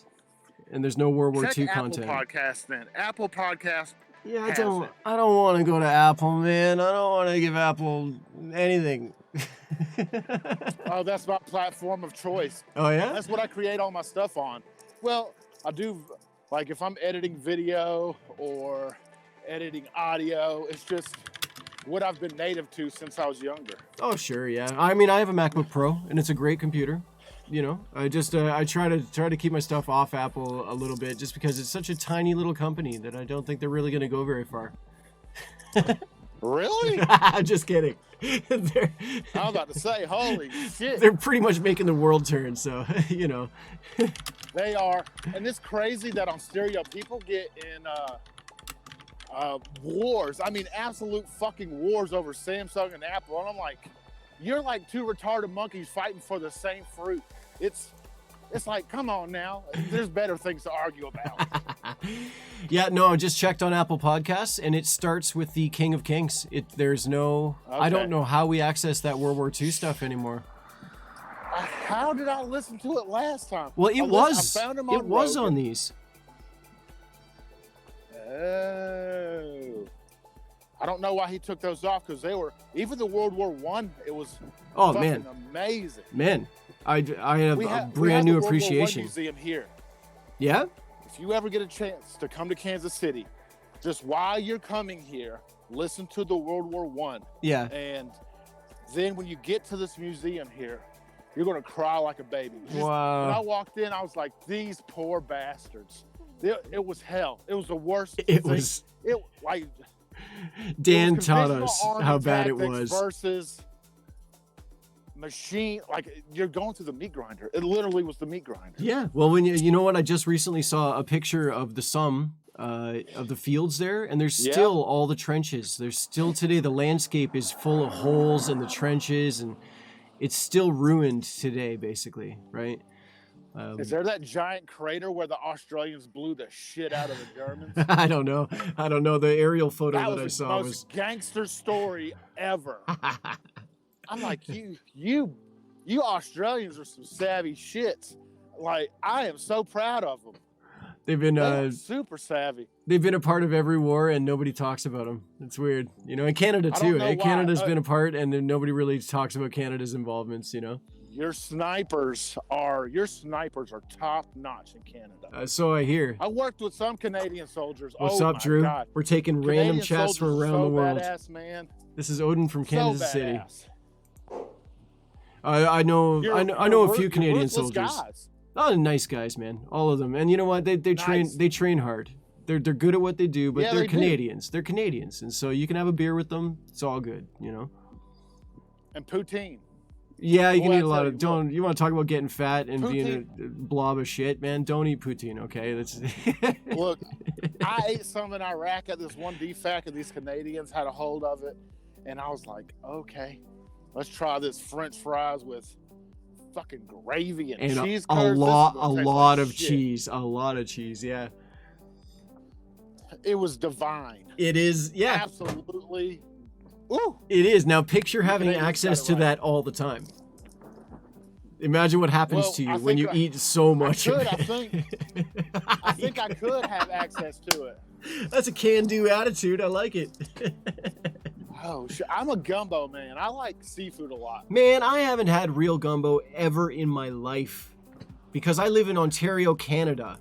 and there's no World War II content. Apple Podcast, then. Apple Podcast. Yeah, I don't want to go to Apple, man. I don't want to give Apple anything. Oh, that's my platform of choice. Oh, yeah? That's what I create all my stuff on. Well, I do, like, if I'm editing video or editing audio, it's just what I've been native to since I was younger. Oh, sure, yeah. I mean, I have a MacBook Pro, and it's a great computer. You know, I just I try to keep my stuff off Apple a little bit, just because it's such a tiny little company that I don't think they're really going to go very far. Really? Just kidding. I'm about to say, holy shit. They're pretty much making the world turn, so, you know. They are. And it's crazy that on stereo, people get in wars. I mean, absolute fucking wars over Samsung and Apple. And I'm like, you're like two retarded monkeys fighting for the same fruit. It's like, come on now. There's better things to argue about. Yeah, no, I just checked on Apple Podcasts, and it starts with the King of Kings. There's no... Okay. I don't know how we access that World War II stuff anymore. How did I listen to it last time? Well, it was. I found him it was on these. Oh. I don't know why he took those off, because they were... Even the World War I, it was fucking amazing. Man, I have a brand new appreciation. We have the Museum here. Yeah? If you ever get a chance to come to Kansas City, just while you're coming here, listen to the World War I. Yeah. And then when you get to this museum here, you're going to cry like a baby. Wow. When I walked in, I was like, these poor bastards. It was hell. It was the worst. Dan taught us how bad it was. Versus machine, like, you're going through the meat grinder. It literally was the meat grinder. Yeah. Well, when you know what, I just recently saw a picture of the Somme, of the fields there, and there's still all the trenches. There's still today, the landscape is full of holes in the trenches, and it's still ruined today, basically, right? Is there that giant crater where the Australians blew the shit out of the Germans? I don't know. The aerial photo that I saw was the most gangster story ever. I'm like, you Australians are some savvy shits. Like, I am so proud of them. They've been super savvy. They've been a part of every war, and nobody talks about them. It's weird, you know. And Canada I don't too. know Eh? why. Canada's been a part, and then nobody really talks about Canada's involvements, you know. Your snipers are top notch in Canada. So I hear. I worked with some Canadian soldiers. What's oh up, my Drew? God. We're taking Canadian random chats from soldiers are around so the world. Badass, man. This is Odin from Kansas so City. badass. I know a few Canadian ruthless soldiers. Guys. Oh, nice guys, man. All of them. And you know what? They train hard. They're good at what they do, but Yeah, they're they do. Canadians. They're Canadians, and so you can have a beer with them. It's all good, you know. And poutine. Yeah, you can Boy, eat I a lot tell of. you Don't you want to talk about getting fat and being Poutine. a blob of shit, man? Don't eat poutine, okay? That's. Look, I ate some in Iraq at this one DFAC, and these Canadians had a hold of it, and I was like, okay, let's try this French fries with fucking gravy and, And cheese a curds. This is lot gonna taste of like shit. cheese, a lot of cheese. Yeah, It was divine. it is. Yeah, Absolutely. Ooh. it is. Now picture having Canadians access got it to right. that all the time. Imagine what happens Well, to you I when you think eat so much. I of could, it. I think I could have access to it. That's a can-do attitude. I like it. Oh shit! I'm a gumbo man. I like seafood a lot. Man, I haven't had real gumbo ever in my life because I live in Ontario, Canada.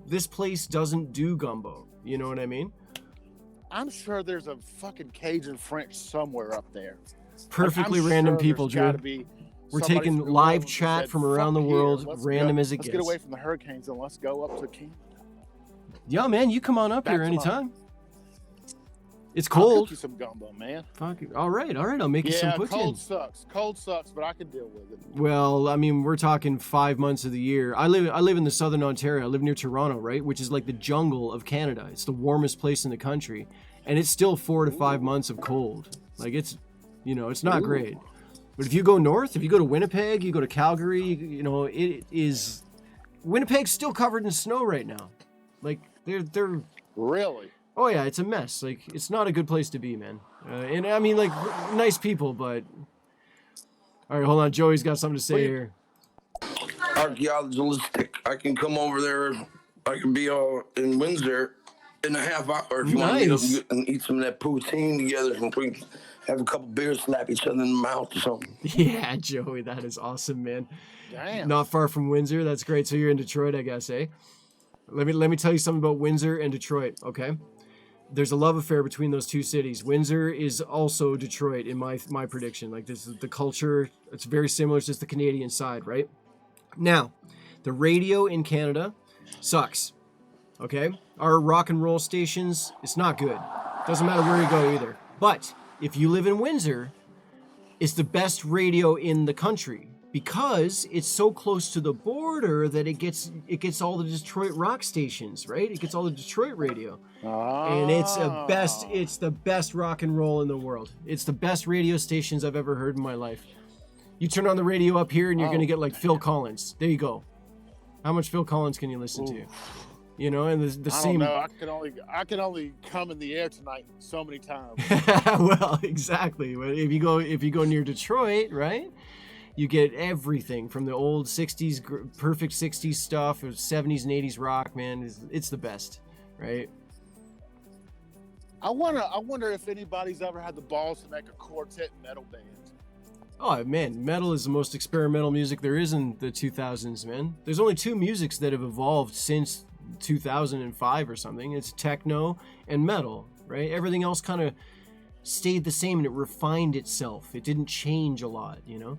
This place doesn't do gumbo. You know what I mean? I'm sure there's a fucking Cajun French somewhere up there. Perfectly I'm random sure people, there's gotta Drew. be We're somebody taking from New live Orleans that chat said, from around the "Fuck here, world, let's random go, as it let's gets. get away from the hurricanes and let's go up to Canada. Yeah, man, you come on up Back here to anytime. It's I'll cold. cook you some gumbo, man. Fuck it. All right. I'll make you some Yeah, poutine. cold sucks. Cold sucks, but I can deal with it. Well, I mean, we're talking 5 months of the year. I live in the southern Ontario. I live near Toronto, right, which is like the jungle of Canada. It's the warmest place in the country, and it's still 4 to 5 months of cold. Like it's, you know, it's not great. But if you go north, if you go to Winnipeg, you go to Calgary, you know, it is. Winnipeg's still covered in snow right now. Like they're Really? Oh yeah, it's a mess. Like it's not a good place to be, man. And I mean, like nice people, but all right, hold on. Joey's got something to say here. Archaeologistic. I can come over there. I can be in Windsor in a half hour if you want to Nice. meet up and eat some of that poutine together. And we can have a couple beers, slap each other in the mouth or something. Yeah, Joey, that is awesome, man. Damn. Not far from Windsor. That's great. So you're in Detroit, I guess, eh? Let me tell you something about Windsor and Detroit, okay? There's a love affair between those two cities. Windsor is also Detroit in my prediction. Like this is the culture, it's very similar, it's just the Canadian side, right? Now, the radio in Canada sucks. Okay? Our rock and roll stations, it's not good. Doesn't matter where you go either. But if you live in Windsor, it's the best radio in the country because it's so close to the border that it gets all the Detroit rock stations, right? It gets all the Detroit radio. And it's the best rock and roll in the world. It's the best radio stations I've ever heard in my life. You turn on the radio up here and you're gonna get like Phil Collins. There you go. How much Phil Collins can you listen to? You know, and the I same. don't know. I can only come in the air tonight so many times. Well, exactly. But if you go near Detroit, right? You get everything from the old 60s, perfect 60s stuff, or 70s and 80s rock, man. It's the best, right? I wonder if anybody's ever had the balls to make a quartet metal band. Oh, man, metal is the most experimental music there is in the 2000s, man. There's only two musics that have evolved since 2005 or something. It's techno and metal, right? Everything else kind of stayed the same and it refined itself. It didn't change a lot, you know?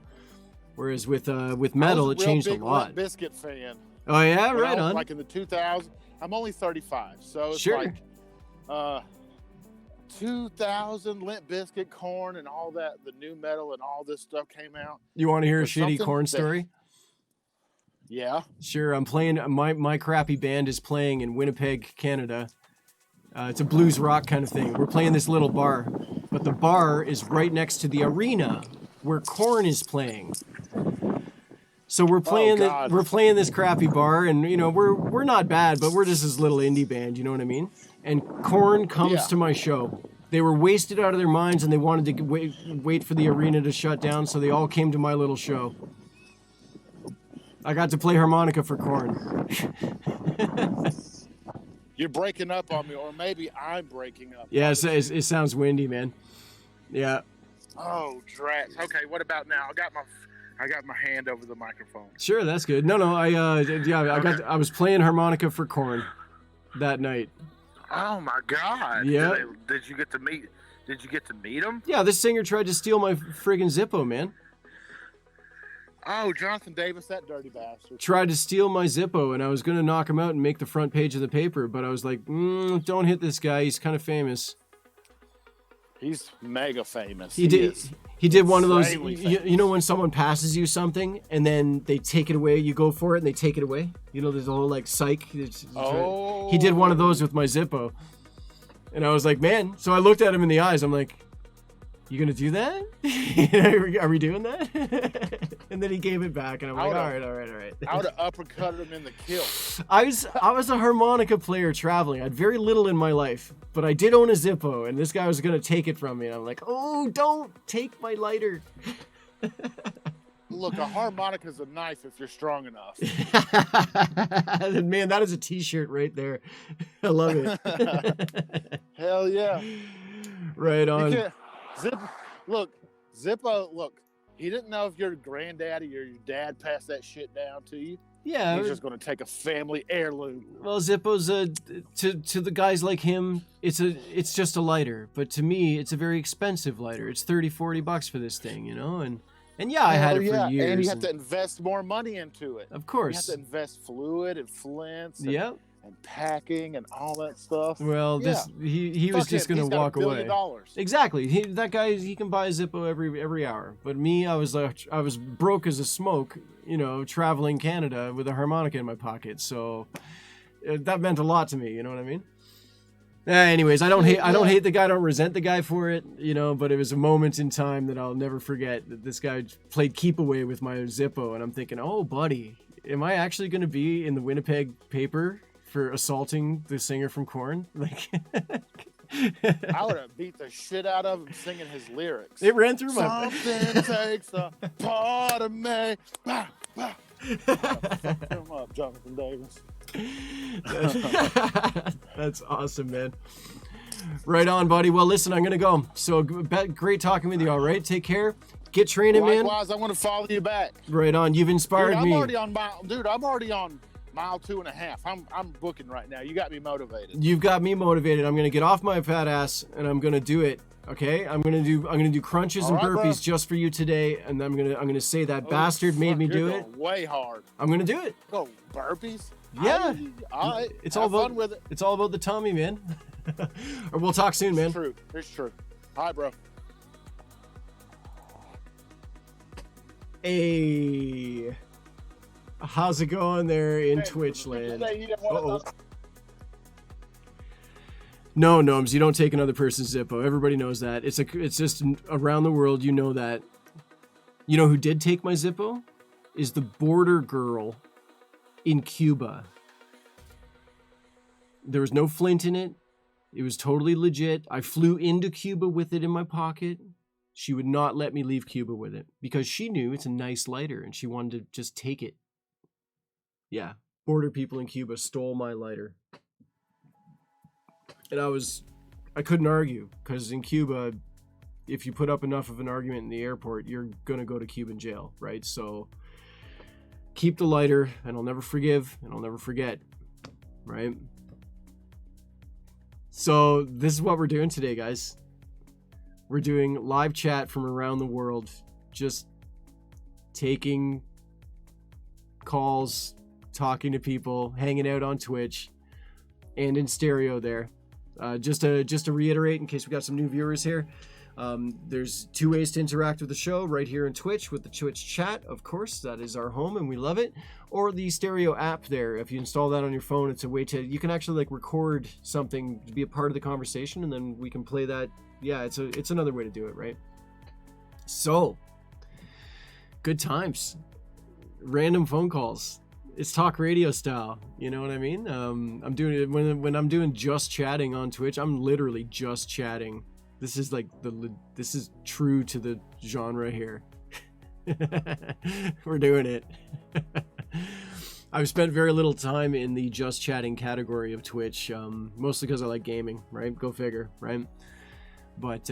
Whereas with metal, it changed a lot. Limp Bizkit fan. Oh yeah, When right I was, on. Like in the 2000s, I'm only 35, so it's Sure. like 2000 Limp Bizkit, Korn, and all that. The new metal and all this stuff came out. You want to hear a There's shitty something Korn that- story? Yeah. Sure, I'm playing. My crappy band is playing in Winnipeg, Canada. It's a blues rock kind of thing. We're playing this little bar, but the bar is right next to the arena where Korn is playing. So we're playing God. we're playing this crappy bar, and you know we're not bad, but we're just this little indie band. You know what I mean? And Korn comes Yeah. to my show. They were wasted out of their minds, and they wanted to wait for the arena to shut down, so they all came to my little show. I got to play harmonica for Korn. You're breaking up on me, or maybe I'm breaking up. Yeah, it sounds windy, man. Yeah. Oh, drats. Okay, what about now? I got my hand over the microphone. Sure, that's good. No, I was playing harmonica for Korn that night. Oh my God. Yeah. Did you get to meet him? Yeah, this singer tried to steal my friggin' Zippo, man. Oh, Jonathan Davis, that dirty bastard. Tried to steal my Zippo, and I was gonna knock him out and make the front page of the paper, but I was like, don't hit this guy. He's kind of famous. He's mega famous. He did one of those. You know when someone passes you something and then they take it away, you go for it and they take it away. You know, there's a whole like psych. He did one of those with my Zippo, and I was like, man. So I looked at him in the eyes. I'm like, you gonna do that? Are we doing that? And then he gave it back, and I'm like, all right. I would have uppercutted him in the kill. I was a harmonica player traveling. I had very little in my life, but I did own a Zippo, and this guy was gonna take it from me. And I'm like, oh, don't take my lighter. Look, a harmonica's a knife if you're strong enough. Man, that is a T-shirt right there. I love it. Hell yeah. Right on. Zippo, he didn't know if your granddaddy or your dad passed that shit down to you. Yeah. He's just going to take a family heirloom. Well, Zippo's to the guys like him, it's just a lighter, but to me, it's a very expensive lighter. It's $30-$40 for this thing, you know, and yeah, I had it for years. And you have to invest more money into it. Of course. You have to invest fluid and flints. Yep. And packing and all that stuff. Well, he was just going to walk away. Exactly. That guy, he can buy a Zippo every hour. But me, I was broke as a smoke, you know, traveling Canada with a harmonica in my pocket. So that meant a lot to me. You know what I mean? Anyways, I don't hate the guy. I don't resent the guy for it, you know. But it was a moment in time that I'll never forget. That this guy played keep away with my Zippo, and I'm thinking, oh, buddy, am I actually going to be in the Winnipeg paper for assaulting the singer from Korn? Like, I would have beat the shit out of him singing his lyrics. It ran through my Something takes a part of me. Bah, bah. Fuck him up, Jonathan Davis. That's awesome, man. Right on, buddy. Well, listen, I'm gonna go. So great talking with you. All right, take care. Get training, man. Likewise, I want to follow you back. Right on. You've inspired me. I'm already on mile 2.5. I'm booking right now. You got me motivated. You've got me motivated. I'm gonna get off my fat ass and I'm gonna do it. Okay, I'm gonna do crunches and burpees just for you today, and I'm gonna say that bastard made me do it. Way hard. I'm gonna do it. Go burpees. Yeah. All right. It's all about with it. It's all about the tummy, man. Or we'll talk soon, man. It's true. Hi, bro. Hey, how's it going there in Twitch land? Uh-oh. No, Gnomes, you don't take another person's Zippo. Everybody knows that. It's just around the world, you know that. You know who did take my Zippo? Is the border girl in Cuba. There was no flint in it. It was totally legit. I flew into Cuba with it in my pocket. She would not let me leave Cuba with it because she knew it's a nice lighter and she wanted to just take it. Yeah, border people in Cuba stole my lighter. And I couldn't argue because in Cuba, if you put up enough of an argument in the airport, you're going to go to Cuban jail, right? So keep the lighter and I'll never forgive and I'll never forget, right? So this is what we're doing today, guys. We're doing live chat from around the world, just taking calls, talking to people, hanging out on Twitch and in stereo there. Just to reiterate, in case we got some new viewers here, there's two ways to interact with the show: right here in Twitch with the Twitch chat, of course, that is our home and we love it, or the stereo app there. If you install that on your phone, it's a way you can actually like record something to be a part of the conversation and then we can play that. Yeah, it's another way to do it, right? So good times, random phone calls. It's talk radio style, you know what I mean? I'm doing it when I'm doing just chatting on Twitch. I'm literally just chatting. This is like this is true to the genre here. We're doing it. I've spent very little time in the just chatting category of Twitch, mostly because I like gaming, right? Go figure, right? But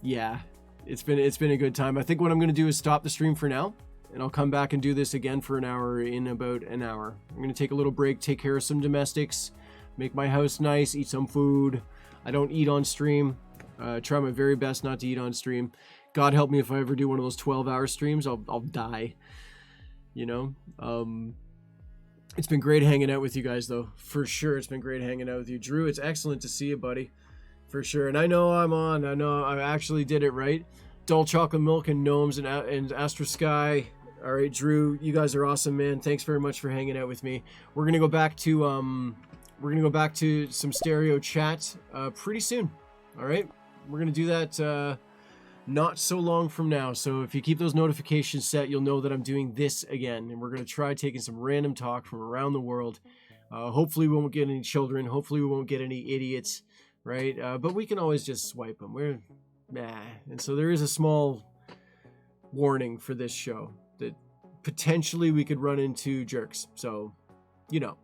yeah, it's been a good time. I think what I'm going to do is stop the stream for now, and I'll come back and do this again for an hour in about an hour. I'm going to take a little break, take care of some domestics, make my house nice, eat some food. I don't eat on stream. Try my very best not to eat on stream. God help me if I ever do one of those 12-hour streams, I'll die. You know? It's been great hanging out with you guys, though. For sure, it's been great hanging out with you. Drew, it's excellent to see you, buddy. For sure. And I know I'm on. I know I actually did it right. Dull Chocolate Milk and Gnomes and Astro Sky. All right, Drew, you guys are awesome, man. Thanks very much for hanging out with me. We're gonna go back to some stereo chat pretty soon. All right, we're gonna do that not so long from now. So if you keep those notifications set, you'll know that I'm doing this again, and we're gonna try taking some random talk from around the world. Hopefully, we won't get any children. Hopefully, we won't get any idiots. Right? But we can always just swipe them. And so there is a small warning for this show that potentially we could run into jerks. So, you know,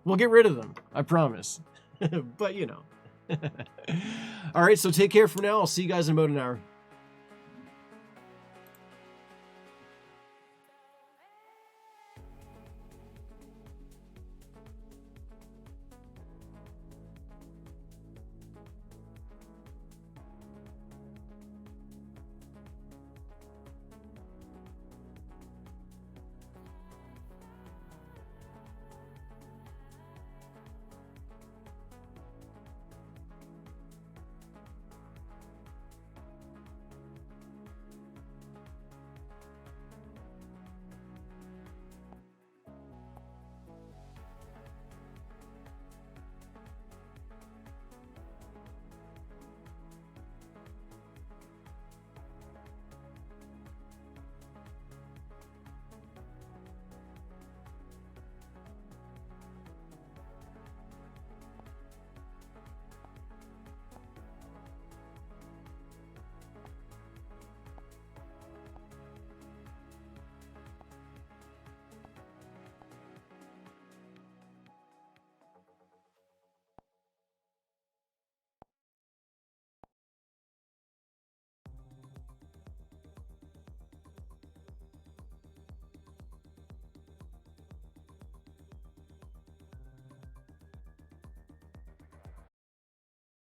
we'll get rid of them. I promise. But, you know. All right, so take care for now. I'll see you guys in about an hour.